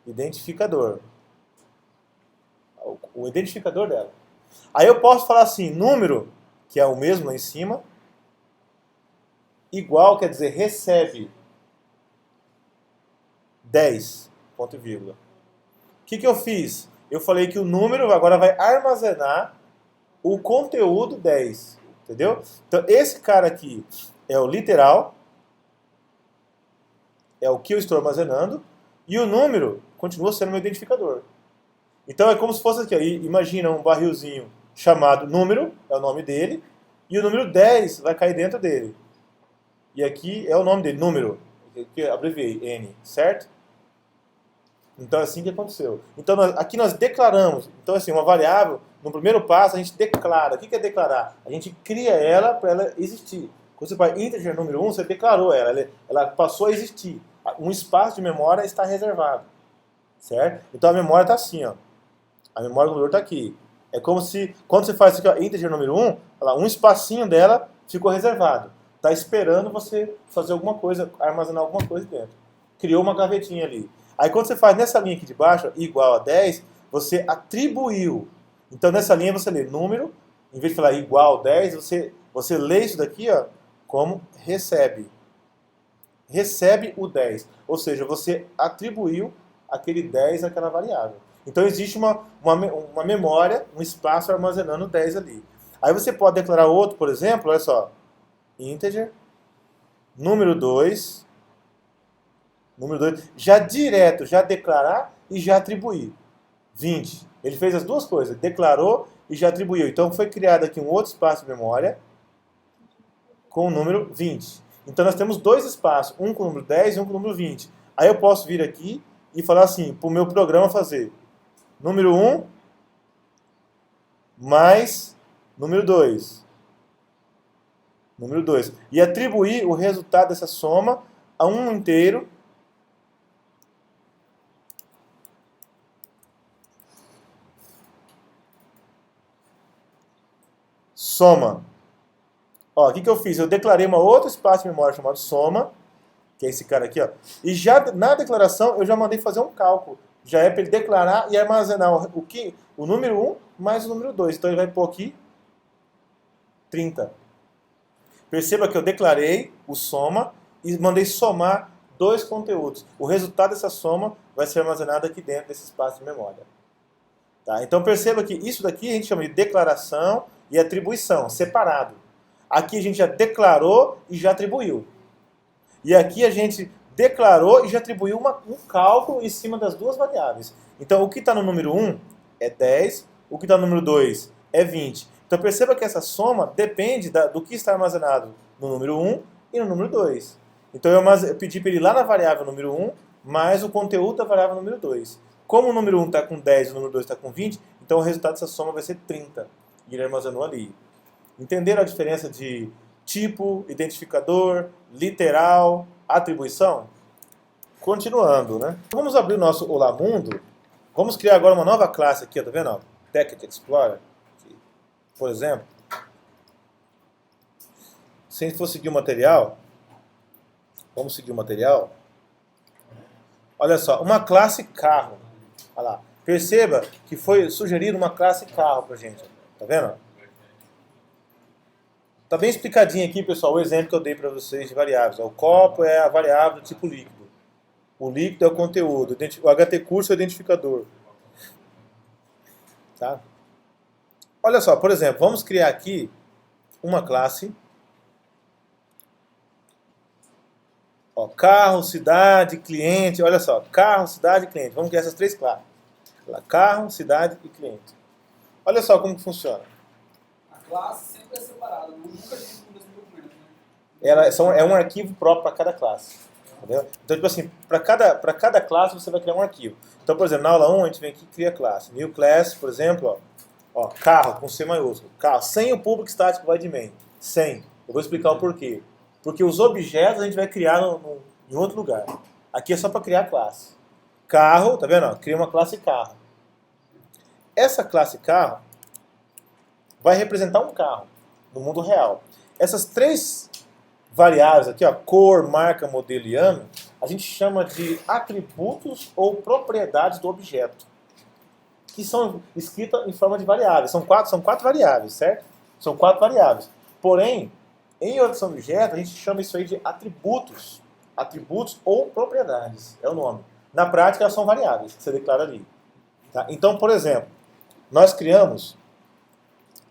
S1: Identificador. O identificador dela. Aí eu posso falar assim, número, que é o mesmo lá em cima, igual, quer dizer, recebe 10, ponto e vírgula. O que eu fiz? Eu falei que o número agora vai armazenar o conteúdo 10, entendeu? Então esse cara aqui é o literal, é o que eu estou armazenando, e o número continua sendo meu identificador. Então é como se fosse aqui, ó, imagina um barrilzinho chamado número, é o nome dele, e o número 10 vai cair dentro dele. E aqui é o nome dele, número, que eu abreviei, N, certo? Então é assim que aconteceu. Então aqui nós declaramos, então assim, uma variável, no primeiro passo a gente declara. O que é declarar? A gente cria ela para ela existir. Quando você vai integer número 1, você declarou ela passou a existir. Um espaço de memória está reservado, certo? Então a memória está assim, ó. A memória do computador está aqui. É como se, quando você faz isso aqui, ó, integer número 1, um espacinho dela ficou reservado. Está esperando você fazer alguma coisa, armazenar alguma coisa dentro. Criou uma gavetinha ali. Aí quando você faz nessa linha aqui de baixo, igual a 10, você atribuiu. Então nessa linha você lê número, em vez de falar igual a 10, você lê isso daqui, ó, como recebe. Recebe o 10. Ou seja, você atribuiu aquele 10 àquela variável. Então existe uma memória, um espaço armazenando 10 ali. Aí você pode declarar outro, por exemplo, olha só, integer, número 2, já direto, já declarar e já atribuir. 20. Ele fez as duas coisas, declarou e já atribuiu. Então foi criado aqui um outro espaço de memória com o número 20. Então nós temos dois espaços, um com o número 10 e um com o número 20. Aí eu posso vir aqui e falar assim, para o meu programa fazer número 1 mais número 2. Número 2. E atribuir o resultado dessa soma a um inteiro soma. Ó, o que eu fiz? Eu declarei um outro espaço de memória chamado soma, que é esse cara aqui, ó. E já na declaração eu já mandei fazer um cálculo. Já é para ele declarar e armazenar o número 1 mais o número 2. Então ele vai pôr aqui 30. Perceba que eu declarei o soma e mandei somar dois conteúdos. O resultado dessa soma vai ser armazenado aqui dentro desse espaço de memória. Tá? Então perceba que isso daqui a gente chama de declaração e atribuição, separado. Aqui a gente já declarou e já atribuiu. E aqui a gente declarou e já atribuiu um cálculo em cima das duas variáveis. Então o que está no número 1 é 10, o que está no número 2 é 20. Então perceba que essa soma depende do que está armazenado no número 1 e no número 2. Então eu pedi para ele ir lá na variável número 1 mais o conteúdo da variável número 2. Como o número 1 está com 10 e o número 2 está com 20, então o resultado dessa soma vai ser 30. E ele armazenou ali. Entenderam a diferença de tipo, identificador, literal, atribuição? Continuando, né? Vamos abrir o nosso Olá Mundo. Vamos criar agora uma nova classe aqui, tá vendo? Packet Explorer. Aqui. Por exemplo, se a gente for seguir o material, vamos seguir o material. Olha só, uma classe carro. Olha lá. Perceba que foi sugerido uma classe carro pra gente. Tá vendo? Tá bem explicadinho aqui, pessoal, o exemplo que eu dei para vocês de variáveis. O copo é a variável do tipo líquido. O líquido é o conteúdo. O HT curso é o identificador. Tá? Olha só, por exemplo, vamos criar aqui uma classe. Ó, carro, cidade, cliente. Olha só, carro, cidade e cliente. Vamos criar essas três classes. Carro, cidade e cliente. Olha só como que funciona.
S2: A classe sempre é separada, nunca tem um mesmo documento.
S1: É um arquivo próprio para cada classe. Entendeu? Então, tipo assim, para cada classe você vai criar um arquivo. Então, por exemplo, na aula 1 a gente vem aqui e cria classe. New class, por exemplo, ó, carro com C maiúsculo. Carro, sem o public static void main. Sem. Eu vou explicar o porquê. Porque os objetos a gente vai criar em outro lugar. Aqui é só para criar classe. Carro, tá vendo? Ó, cria uma classe carro. Essa classe carro vai representar um carro no mundo real. Essas três variáveis aqui, ó, cor, marca, modelo e ano, a gente chama de atributos ou propriedades do objeto, que são escritas em forma de variáveis. São quatro variáveis, certo? São 4 variáveis. Porém, em orientação do objeto, a gente chama isso aí de atributos. Atributos ou propriedades, é o nome. Na prática, elas são variáveis que você declara ali. Tá? Então, por exemplo, nós criamos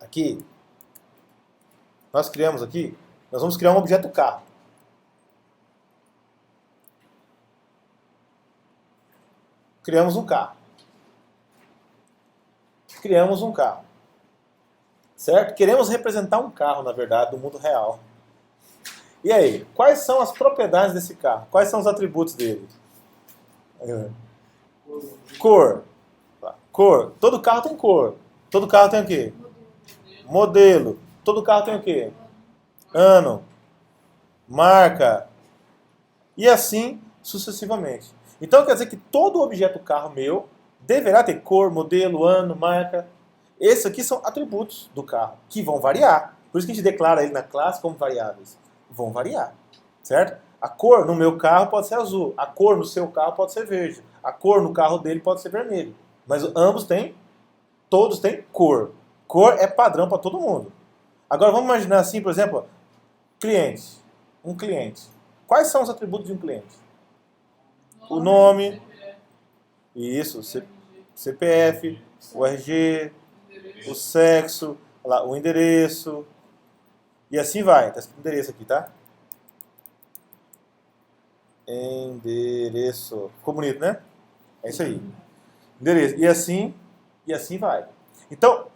S1: aqui, nós vamos criar um objeto carro. Criamos um carro. Certo? Queremos representar um carro, na verdade, do mundo real. E aí, quais são as propriedades desse carro? Quais são os atributos dele? Cor. Cor. Todo carro tem cor. Todo carro tem o quê? Modelo. Todo carro tem o quê? Ano. Marca. E assim sucessivamente. Então quer dizer que todo objeto carro meu deverá ter cor, modelo, ano, marca. Esses aqui são atributos do carro, que vão variar. Por isso que a gente declara ele na classe como variáveis. Vão variar. Certo? A cor no meu carro pode ser azul. A cor no seu carro pode ser verde. A cor no carro dele pode ser vermelho. Mas todos têm cor. Cor é padrão para todo mundo. Agora vamos imaginar assim, por exemplo, cliente. Um cliente. Quais são os atributos de um cliente? O nome, isso, CPF, o RG, o sexo, o endereço, e assim vai. Está escrito endereço aqui, tá? Endereço. Ficou bonito, né? É isso aí. Endereço. E assim vai. Então,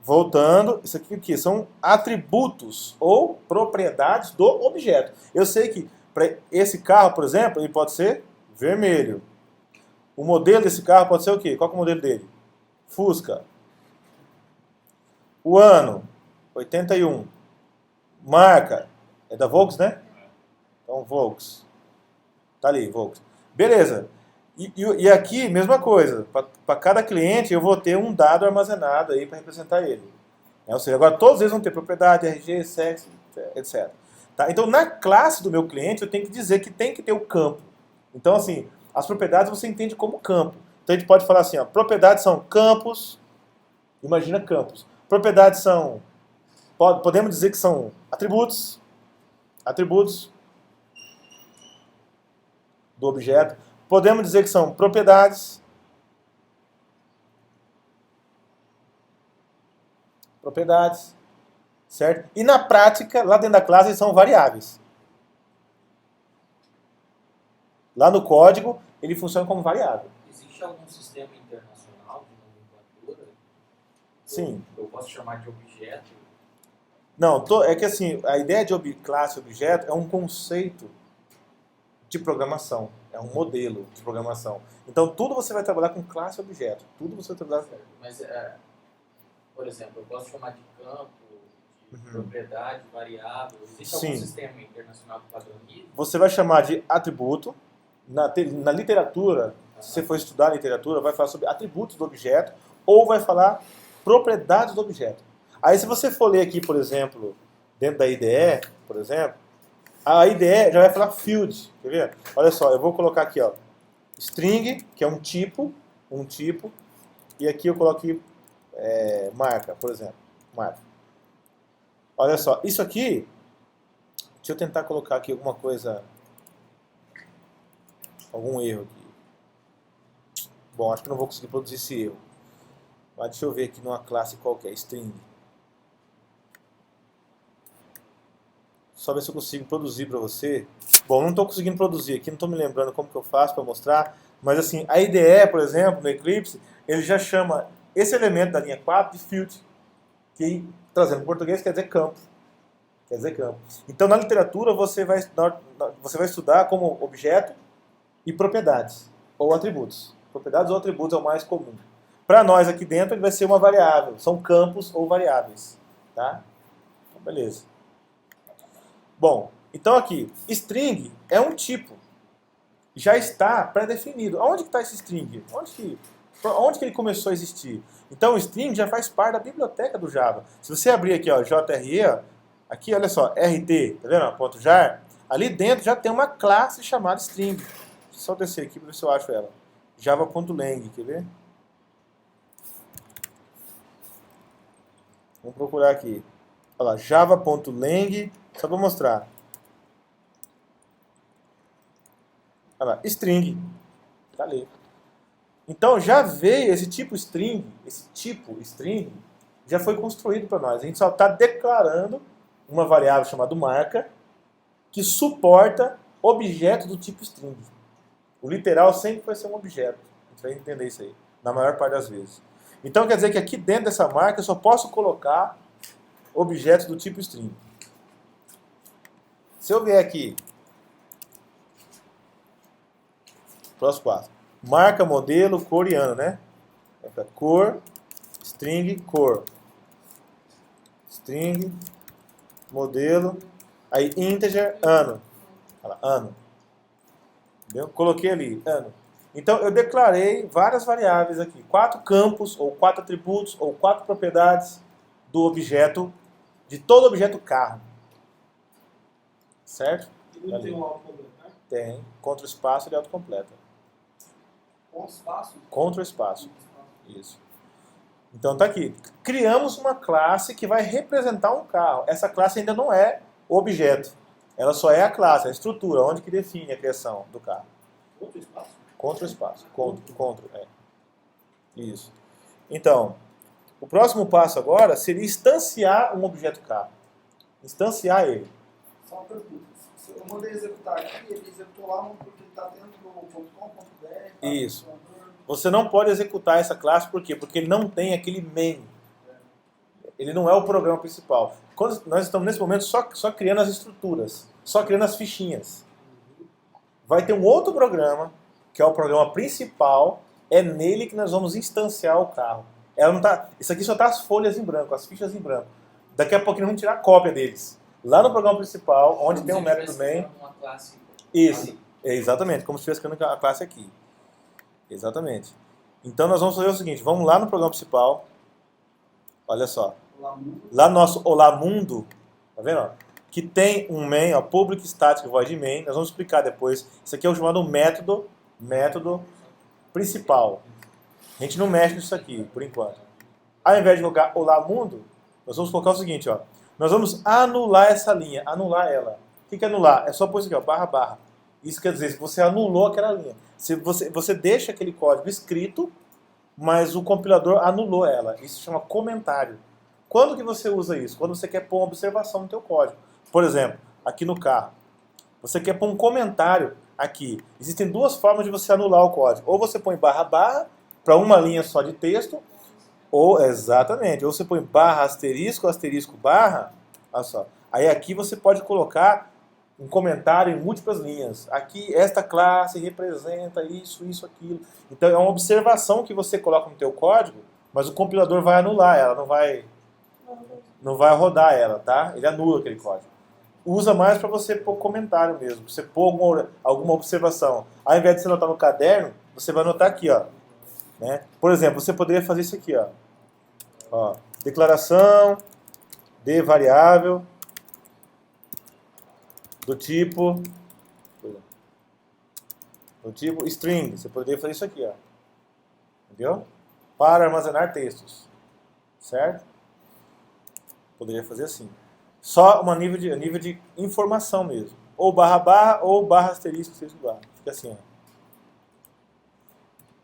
S1: voltando, isso aqui são atributos ou propriedades do objeto. Eu sei que para esse carro, por exemplo, ele pode ser vermelho. O modelo desse carro pode ser o quê? Qual que é o modelo dele? Fusca. O ano. 81. Marca. É da Volks, né? Então, Volks. Tá ali, Volks. Beleza. E aqui, mesma coisa. Para cada cliente, eu vou ter um dado armazenado aí para representar ele. Ou seja, agora todos eles vão ter propriedade, RG, sexo, etc. Tá? Então, na classe do meu cliente, eu tenho que dizer que tem que ter o campo. Então, assim, as propriedades você entende como campo. Então, a gente pode falar assim, ó, propriedades são campos, imagina campos. Propriedades são, podemos dizer que são atributos do objeto. Podemos dizer que são propriedades, certo? E na prática, lá dentro da classe, eles são variáveis. Lá no código, ele funciona como variável.
S3: Existe algum sistema internacional de nomenclatura?
S1: Sim.
S3: Eu posso chamar de objeto?
S1: Não, é que assim, a ideia de classe objeto é um conceito de programação, é um modelo de programação. Então, tudo você vai trabalhar com classe objeto. Tudo você vai trabalhar com...
S3: Mas, por exemplo, eu posso chamar de campo, de propriedade, variável. Existe algum sistema internacional que padroniza?
S1: Você vai chamar de atributo. Na literatura, se você for estudar literatura, vai falar sobre atributos do objeto ou vai falar propriedades do objeto. Aí, se você for ler aqui, por exemplo, dentro da IDE, por exemplo, a IDE já vai falar field. Quer ver? Olha só, eu vou colocar aqui, ó, string, que é um tipo, e aqui eu coloco aqui, marca, por exemplo, marca. Olha só, isso aqui, deixa eu tentar colocar aqui alguma coisa, algum erro aqui. Bom, acho que não vou conseguir produzir esse erro. Mas deixa eu ver aqui numa classe qualquer, string. Só ver se eu consigo produzir para você. Bom, não estou conseguindo produzir aqui, não estou me lembrando como que eu faço para mostrar. Mas assim, a IDE, por exemplo, no Eclipse, ele já chama esse elemento da linha 4 de field. Que, trazendo em português, quer dizer campo. Então, na literatura, você vai estudar como objeto e propriedades, ou atributos. Propriedades ou atributos é o mais comum. Para nós aqui dentro, ele vai ser uma variável. São campos ou variáveis. Tá? Então, beleza. Bom, então aqui, string é um tipo. Já está pré-definido. Onde que está esse string? Onde que ele começou a existir? Então o string já faz parte da biblioteca do Java. Se você abrir aqui, ó, JRE, ó, aqui, olha só, RT, tá vendo? Ponto .jar. Ali dentro já tem uma classe chamada string. Deixa eu só descer aqui para ver se eu acho ela. Java.lang, quer ver? Vamos procurar aqui. Olha lá, java.lang, só para mostrar. Olha lá, string. Tá ali. Então já veio esse tipo string, já foi construído para nós. A gente só está declarando uma variável chamada marca que suporta objeto do tipo string. O literal sempre vai ser um objeto. A gente vai entender isso aí, na maior parte das vezes. Então quer dizer que aqui dentro dessa marca eu só posso colocar objetos do tipo string. Se eu vier aqui, próximo passo, marca, modelo, cor e ano, né? Cor, string, cor. String, modelo, aí integer, ano. Olha lá, ano. Entendeu? Coloquei ali, ano. Então eu declarei várias variáveis aqui. 4 campos, ou 4 atributos, ou 4 propriedades do objeto, de todo objeto carro. Certo?
S2: E não tem um autocompletar?
S1: Tem. Contra o espaço ele autocompleta.
S2: Com espaço?
S1: Contra o espaço. Isso. Então tá aqui. Criamos uma classe que vai representar um carro. Essa classe ainda não é o objeto. Ela só é a classe, a estrutura, onde que define a criação do carro.
S2: Contra o espaço?
S1: Contra o espaço. Contra. Isso. Então, o próximo passo agora seria instanciar um objeto carro. Instanciar ele.
S2: Só uma pergunta. Se eu mandei executar aqui, ele executou lá porque ele está dentro do .com.br.
S1: Isso. Você não pode executar essa classe, por quê? Porque ele não tem aquele main. Ele não é o programa principal. Quando nós estamos nesse momento só criando as estruturas, só criando as fichinhas. Vai ter um outro programa, que é o programa principal, é nele que nós vamos instanciar o carro. Ela não tá, isso aqui só está as folhas em branco, as fichas em branco. Daqui a pouco nós vamos tirar cópia deles. Lá no programa principal, onde tem um método main.
S3: Uma classe
S1: Isso, exatamente, como se estivesse criando a classe aqui. Exatamente. Então nós vamos fazer o seguinte, vamos lá no programa principal. Olha só. Lá no nosso Olá Mundo, tá vendo? Ó? Que tem um main, ó, public static void main. Nós vamos explicar depois. Isso aqui é o chamado método principal. A gente não mexe nisso aqui, por enquanto. Ao invés de colocar Olá Mundo, nós vamos colocar o seguinte, ó. Nós vamos anular essa linha, anular ela. O que é anular? É só pôr isso aqui, ó, barra, barra. Isso quer dizer, você anulou aquela linha. Você deixa aquele código escrito, mas o compilador anulou ela. Isso se chama comentário. Quando que você usa isso? Quando você quer pôr uma observação no teu código. Por exemplo, aqui no carro. Você quer pôr um comentário aqui. Existem duas formas de você anular o código. Ou você põe barra, barra, para uma linha só de texto, ou, exatamente, ou você põe barra, asterisco, asterisco, barra, olha só. Aí aqui você pode colocar um comentário em múltiplas linhas. Aqui, esta classe representa isso, isso, aquilo. Então é uma observação que você coloca no teu código, mas o compilador vai anular ela, não vai rodar ela, tá? Ele anula aquele código. Usa mais para você pôr comentário mesmo, pra você pôr alguma observação. Ao invés de você anotar no caderno, você vai anotar aqui, ó. Né? Por exemplo, você poderia fazer isso aqui, ó. Declaração de variável do tipo string. Você poderia fazer isso aqui, ó. Entendeu? Para armazenar textos. Certo? Poderia fazer assim. Só a nível de informação mesmo. Ou barra barra ou barra asterisco, asterisco barra. Fica assim,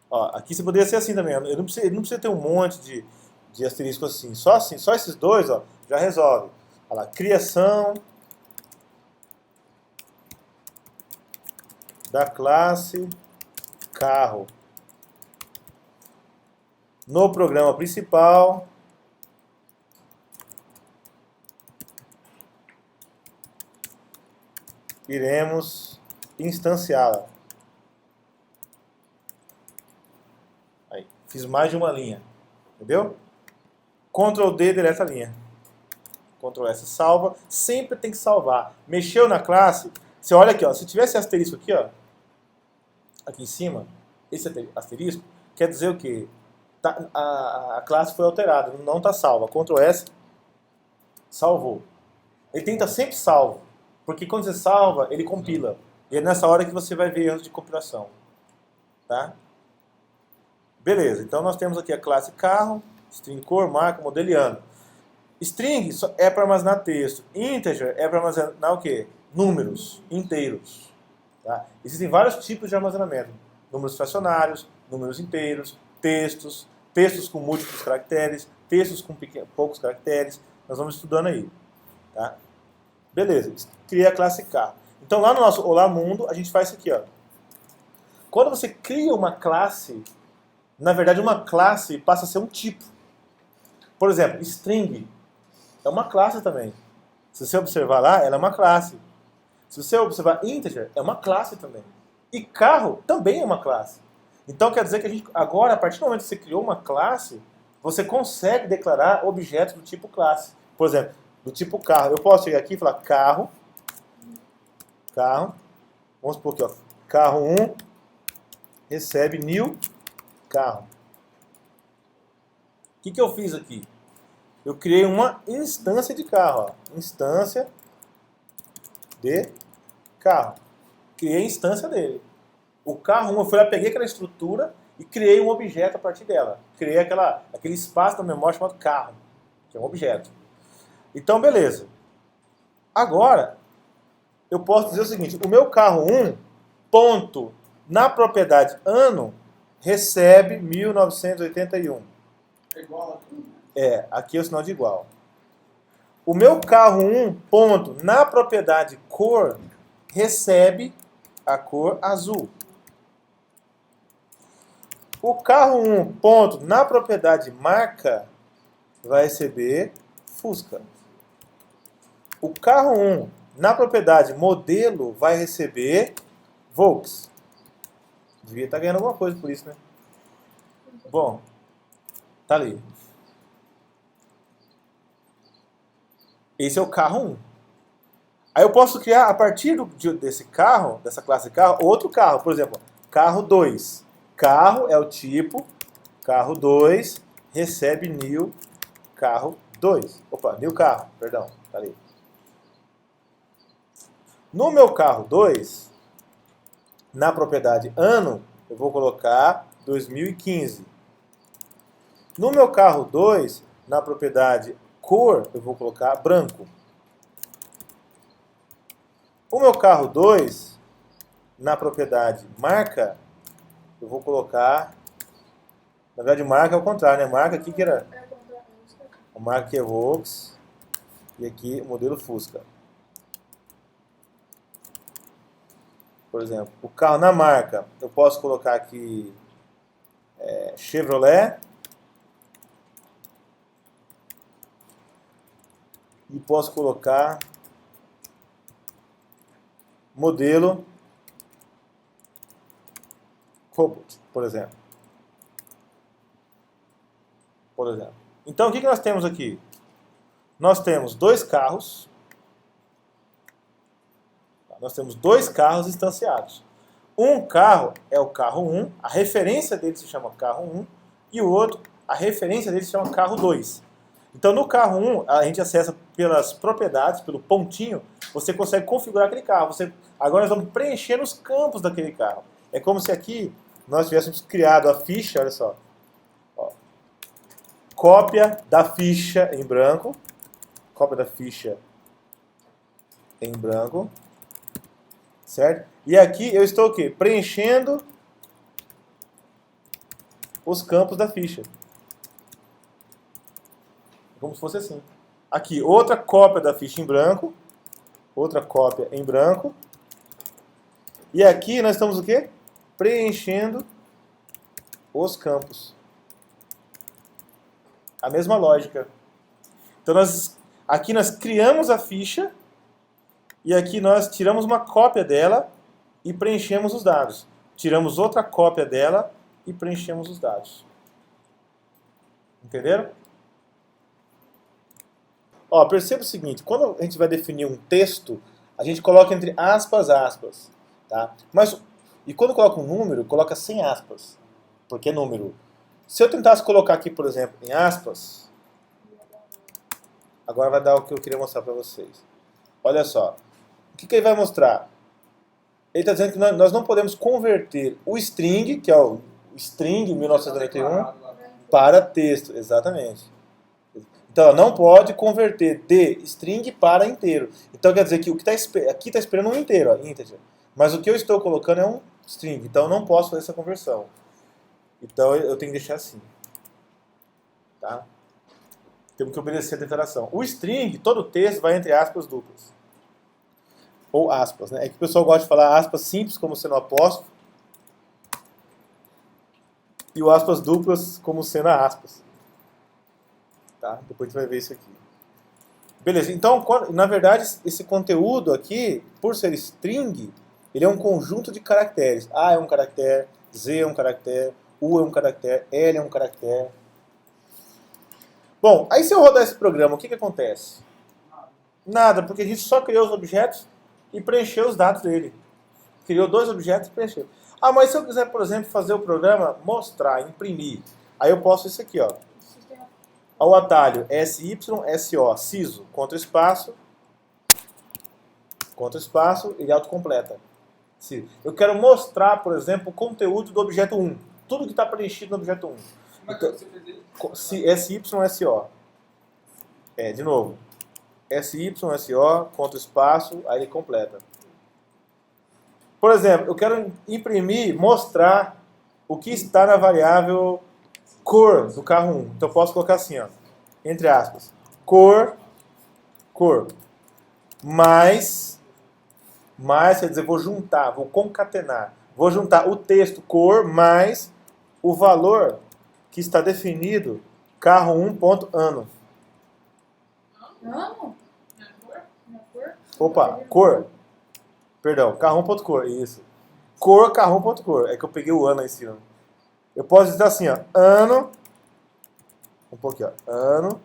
S1: ó. Aqui você poderia ser assim também. Eu não precisa ter um monte de asterisco assim. Só esses dois, ó, já resolve. Olha lá, criação da classe carro no programa principal. Iremos instanciá-la. Aí, fiz mais de uma linha. Entendeu? Ctrl D, deleta a linha. Ctrl S, salva. Sempre tem que salvar. Mexeu na classe, você olha aqui, ó. Se tivesse asterisco aqui, ó. Aqui em cima, esse asterisco, quer dizer o quê? A classe foi alterada, não está salva. Ctrl S, salvou. Ele tem que estar sempre salvo. Porque quando você salva, ele compila. E é nessa hora que você vai ver erros de compilação. Tá? Beleza, então nós temos aqui a classe carro, string cor, marca, modeliano. String é para armazenar texto. Integer é para armazenar o quê? Números inteiros. Tá? Existem vários tipos de armazenamento. Números fracionários, números inteiros, textos com múltiplos caracteres, textos com poucos caracteres. Nós vamos estudando aí. Tá? Beleza, cria a classe carro. Então lá no nosso Olá Mundo, a gente faz isso aqui, ó. Quando você cria uma classe, na verdade uma classe passa a ser um tipo. Por exemplo, string é uma classe também. Se você observar lá, ela é uma classe. Se você observar integer, é uma classe também. E carro também é uma classe. Então quer dizer que a gente, agora, a partir do momento que você criou uma classe, você consegue declarar objetos do tipo classe. Por exemplo, do tipo carro. Eu posso chegar aqui e falar carro. Vamos supor aqui, ó. Carro 1 recebe new carro. O que eu fiz aqui? Eu criei uma instância de carro. Ó. Instância de carro. Criei a instância dele. O carro 1, eu fui lá, peguei aquela estrutura e criei um objeto a partir dela. Criei aquele espaço na memória chamado carro, que é um objeto. Então, beleza. Agora, eu posso dizer o seguinte. O meu carro 1, ponto, na propriedade ano, recebe 1981.
S2: É igual aqui?
S1: Aqui é o sinal de igual. O meu carro 1, ponto, na propriedade cor, recebe a cor azul. O carro 1, ponto, na propriedade marca, vai receber Fusca. O carro 1, na propriedade modelo, vai receber Volks. Devia estar ganhando alguma coisa por isso, né? Bom, tá ali. Esse é o carro 1. Aí eu posso criar, a partir desse carro, dessa classe de carro, outro carro. Por exemplo, carro 2. Carro é o tipo, carro 2 recebe new carro 2. Opa, new carro, perdão, tá ali. No meu carro 2, na propriedade ano, eu vou colocar 2015. No meu carro 2, na propriedade cor, eu vou colocar branco. O meu carro 2, na propriedade marca, eu vou colocar... Na verdade, marca é o contrário, né? Marca aqui que era... O marca aqui é Volks e aqui o modelo Fusca. Por exemplo, o carro na marca, eu posso colocar aqui Chevrolet e posso colocar modelo Cobalt, por exemplo. Então, o que nós temos aqui? Nós temos dois carros. Nós temos dois carros instanciados. Um carro é o carro 1, a referência dele se chama carro 1, e o outro, a referência dele se chama carro 2. Então, no carro 1, a gente acessa pelas propriedades, pelo pontinho, você consegue configurar aquele carro. Agora nós vamos preencher os campos daquele carro. É como se aqui nós tivéssemos criado a ficha, olha só. Ó, cópia da ficha em branco. Cópia da ficha em branco. Certo? E aqui eu estou o quê? Preenchendo os campos da ficha. Como se fosse assim. Aqui, outra cópia da ficha em branco. Outra cópia em branco. E aqui nós estamos o quê? Preenchendo os campos. A mesma lógica. Então, aqui nós criamos a ficha. E aqui nós tiramos uma cópia dela e preenchemos os dados. Tiramos outra cópia dela e preenchemos os dados. Entenderam? Ó, perceba o seguinte, quando a gente vai definir um texto, a gente coloca entre aspas, aspas. Tá? E quando coloca um número, coloca sem aspas. Porque é número. Se eu tentasse colocar aqui, por exemplo, em aspas, agora vai dar o que eu queria mostrar para vocês. Olha só. O que ele vai mostrar? Ele está dizendo que nós não podemos converter o string, que é o string 1991, para texto. Exatamente. Então, não pode converter de string para inteiro. Então, quer dizer que o que aqui está esperando um inteiro, ó, integer. Mas o que eu estou colocando é um string. Então, eu não posso fazer essa conversão. Então, eu tenho que deixar assim. Tá? Temos que obedecer a declaração. O string, todo o texto, vai entre aspas duplas. Ou aspas, né? É que o pessoal gosta de falar aspas simples como sendo apóstrofo e o aspas duplas como sendo aspas. Tá? Depois a gente vai ver isso aqui. Beleza, então, na verdade, esse conteúdo aqui, por ser string, ele é um conjunto de caracteres. A é um caractere, Z é um caractere, U é um caractere, L é um caractere. Bom, aí se eu rodar esse programa, o que acontece? Nada, porque a gente só criou os objetos e preencheu os dados dele. Criou dois objetos e preencheu. Ah, mas se eu quiser, por exemplo, fazer o programa, mostrar, imprimir, aí eu posso isso aqui, ó. O atalho SYSO, CISO, contra espaço, ele autocompleta. Eu quero mostrar, por exemplo, o conteúdo do objeto 1. Tudo que está preenchido no objeto 1.
S2: Como é que você fez isso?
S1: SYSO. De novo. SYSO, contra espaço, aí ele completa. Por exemplo, eu quero imprimir, mostrar o que está na variável cor do carro 1. Então eu posso colocar assim, ó, entre aspas, cor, mais quer dizer, vou juntar, vou concatenar. Vou juntar o texto cor mais o valor que está definido carro 1.ano.
S4: Ano?
S1: Opa, cor. Perdão, carro 1.cor, isso. Cor, carro 1.cor. É que eu peguei o ano aí em cima. Eu posso dizer assim, ó, ano. Um pouquinho, ó. Ano.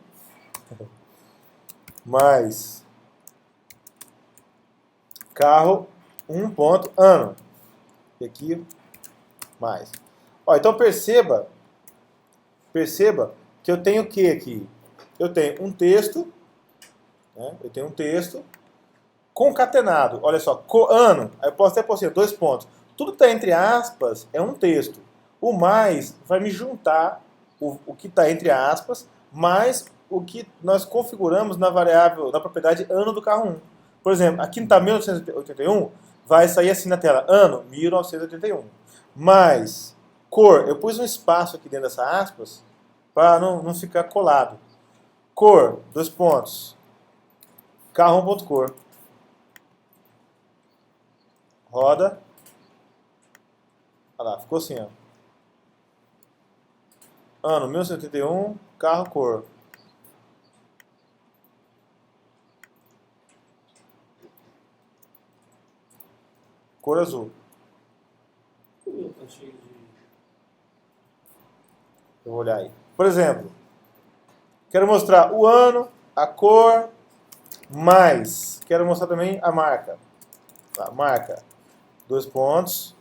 S1: mais carro 1 ponto ano. E aqui mais. Ó, então perceba que eu tenho o que aqui? Eu tenho um texto, né? Eu tenho um texto concatenado. Olha só, ano. Aí eu posso até pôr assim, 2 pontos. Tudo que está entre aspas é um texto. O mais vai me juntar o que está entre aspas, mais o que nós configuramos na variável, na propriedade ano do carro 1. Por exemplo, aqui não está 1981, vai sair assim na tela, ano 1981. Mais cor, eu pus um espaço aqui dentro dessa aspas, para não ficar colado. Cor, 2 pontos. Carro 1.cor. Roda. Olha lá, ficou assim, ó. Ano 1981, carro, cor. Cor azul. Eu vou olhar aí. Por exemplo, quero mostrar o ano, a cor, mais. Quero mostrar também a marca. Tá, marca. 2 pontos.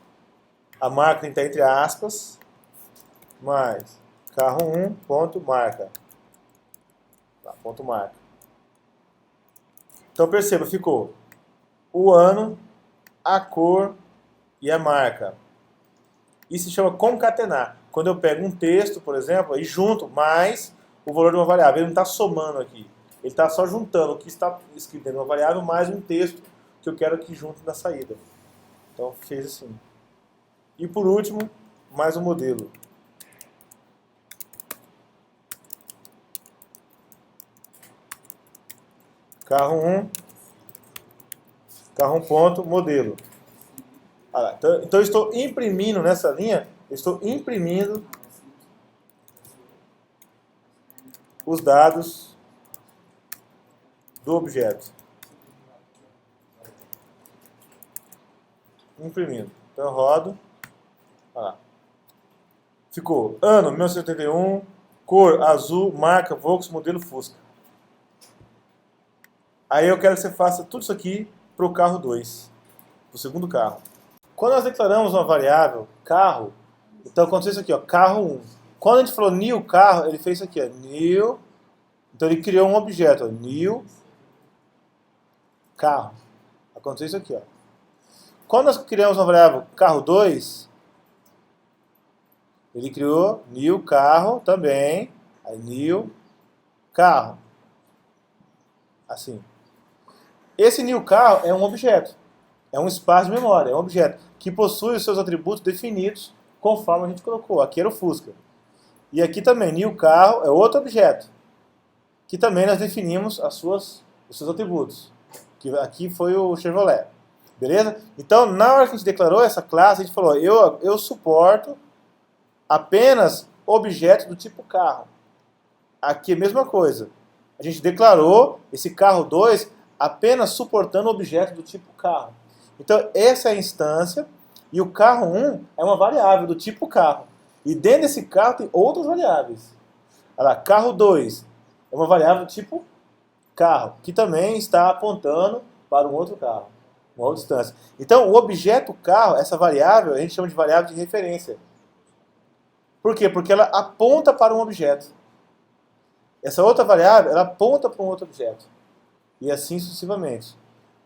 S1: A marca tem que estar entre aspas. Mais. Carro 1, ponto, marca. Tá, ponto, marca. Então perceba, ficou o ano, a cor e a marca. Isso se chama concatenar. Quando eu pego um texto, por exemplo, e junto mais o valor de uma variável. Ele não está somando aqui. Ele está só juntando o que está escrito dentro de uma variável mais um texto que eu quero que junto na saída. Então fez assim. E por último, mais um modelo. Carro 1, carro 1 ponto, modelo. Então eu estou imprimindo nessa linha, eu estou imprimindo os dados do objeto. Imprimindo. Então eu rodo. Olha lá. Ficou ano 1981, cor azul, marca Volks, modelo Fusca. Aí eu quero que você faça tudo isso aqui para o carro 2, para o segundo carro. Quando nós declaramos uma variável, carro, então aconteceu isso aqui, ó, carro 1. Quando a gente falou new carro, ele fez isso aqui, ó, new. Então ele criou um objeto, ó, new carro. Aconteceu isso aqui, ó. Quando nós criamos uma variável carro 2, ele criou new carro também, aí new carro. Assim. Esse new carro é um objeto, é um espaço de memória, é um objeto que possui os seus atributos definidos conforme a gente colocou. Aqui era o Fusca. E aqui também, new carro é outro objeto, que também nós definimos os seus atributos. Que aqui foi o Chevrolet. Beleza? Então, na hora que a gente declarou essa classe, a gente falou, eu suporto apenas objetos do tipo carro. Aqui é a mesma coisa. A gente declarou esse carro 2 apenas suportando objetos do tipo carro. Então, essa é a instância, e o carro 1 é uma variável do tipo carro. E dentro desse carro tem outras variáveis. Olha lá, carro 2 é uma variável do tipo carro, que também está apontando para um outro carro, uma outra instância. Então, o objeto carro, essa variável, a gente chama de variável de referência. Por quê? Porque ela aponta para um objeto. Essa outra variável, ela aponta para um outro objeto. E assim sucessivamente.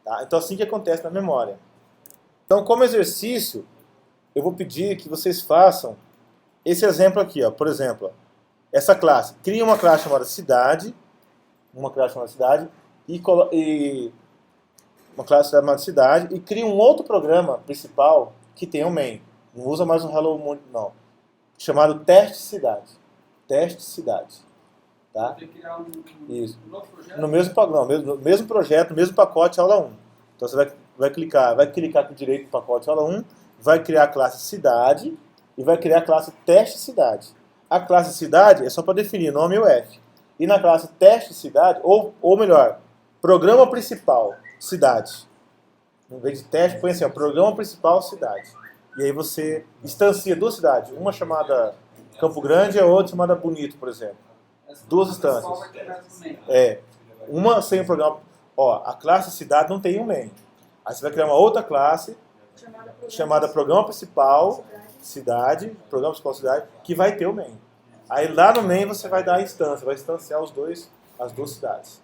S1: Tá? Então, assim que acontece na memória. Então, como exercício, eu vou pedir que vocês façam esse exemplo aqui. Ó. Por exemplo, essa classe. Cria uma classe chamada cidade. Uma classe chamada cidade. E uma classe chamada cidade. E cria um outro programa principal que tem um main. Não usa mais um Hello World, não. Chamado teste cidade. Teste cidade. Tá?
S2: Tem que criar
S1: Isso.
S2: um novo projeto?
S1: No mesmo projeto, no mesmo pacote aula 1. Então você vai clicar com direito no pacote aula 1, vai criar a classe cidade e vai criar a classe teste cidade. A classe cidade é só para definir nome e UF. E na classe teste cidade, ou melhor, programa principal cidade. Em vez de teste, põe assim, ó, programa principal cidade. E aí você instancia duas cidades, uma chamada Campo Grande e a outra chamada Bonito, por exemplo. Duas instâncias. Uma sem o programa. Ó, a classe cidade não tem um main. Aí você vai criar uma outra classe chamada programa principal cidade, programa principal cidade, que vai ter o main. Aí lá no main você vai dar a instância, vai instanciar as duas cidades.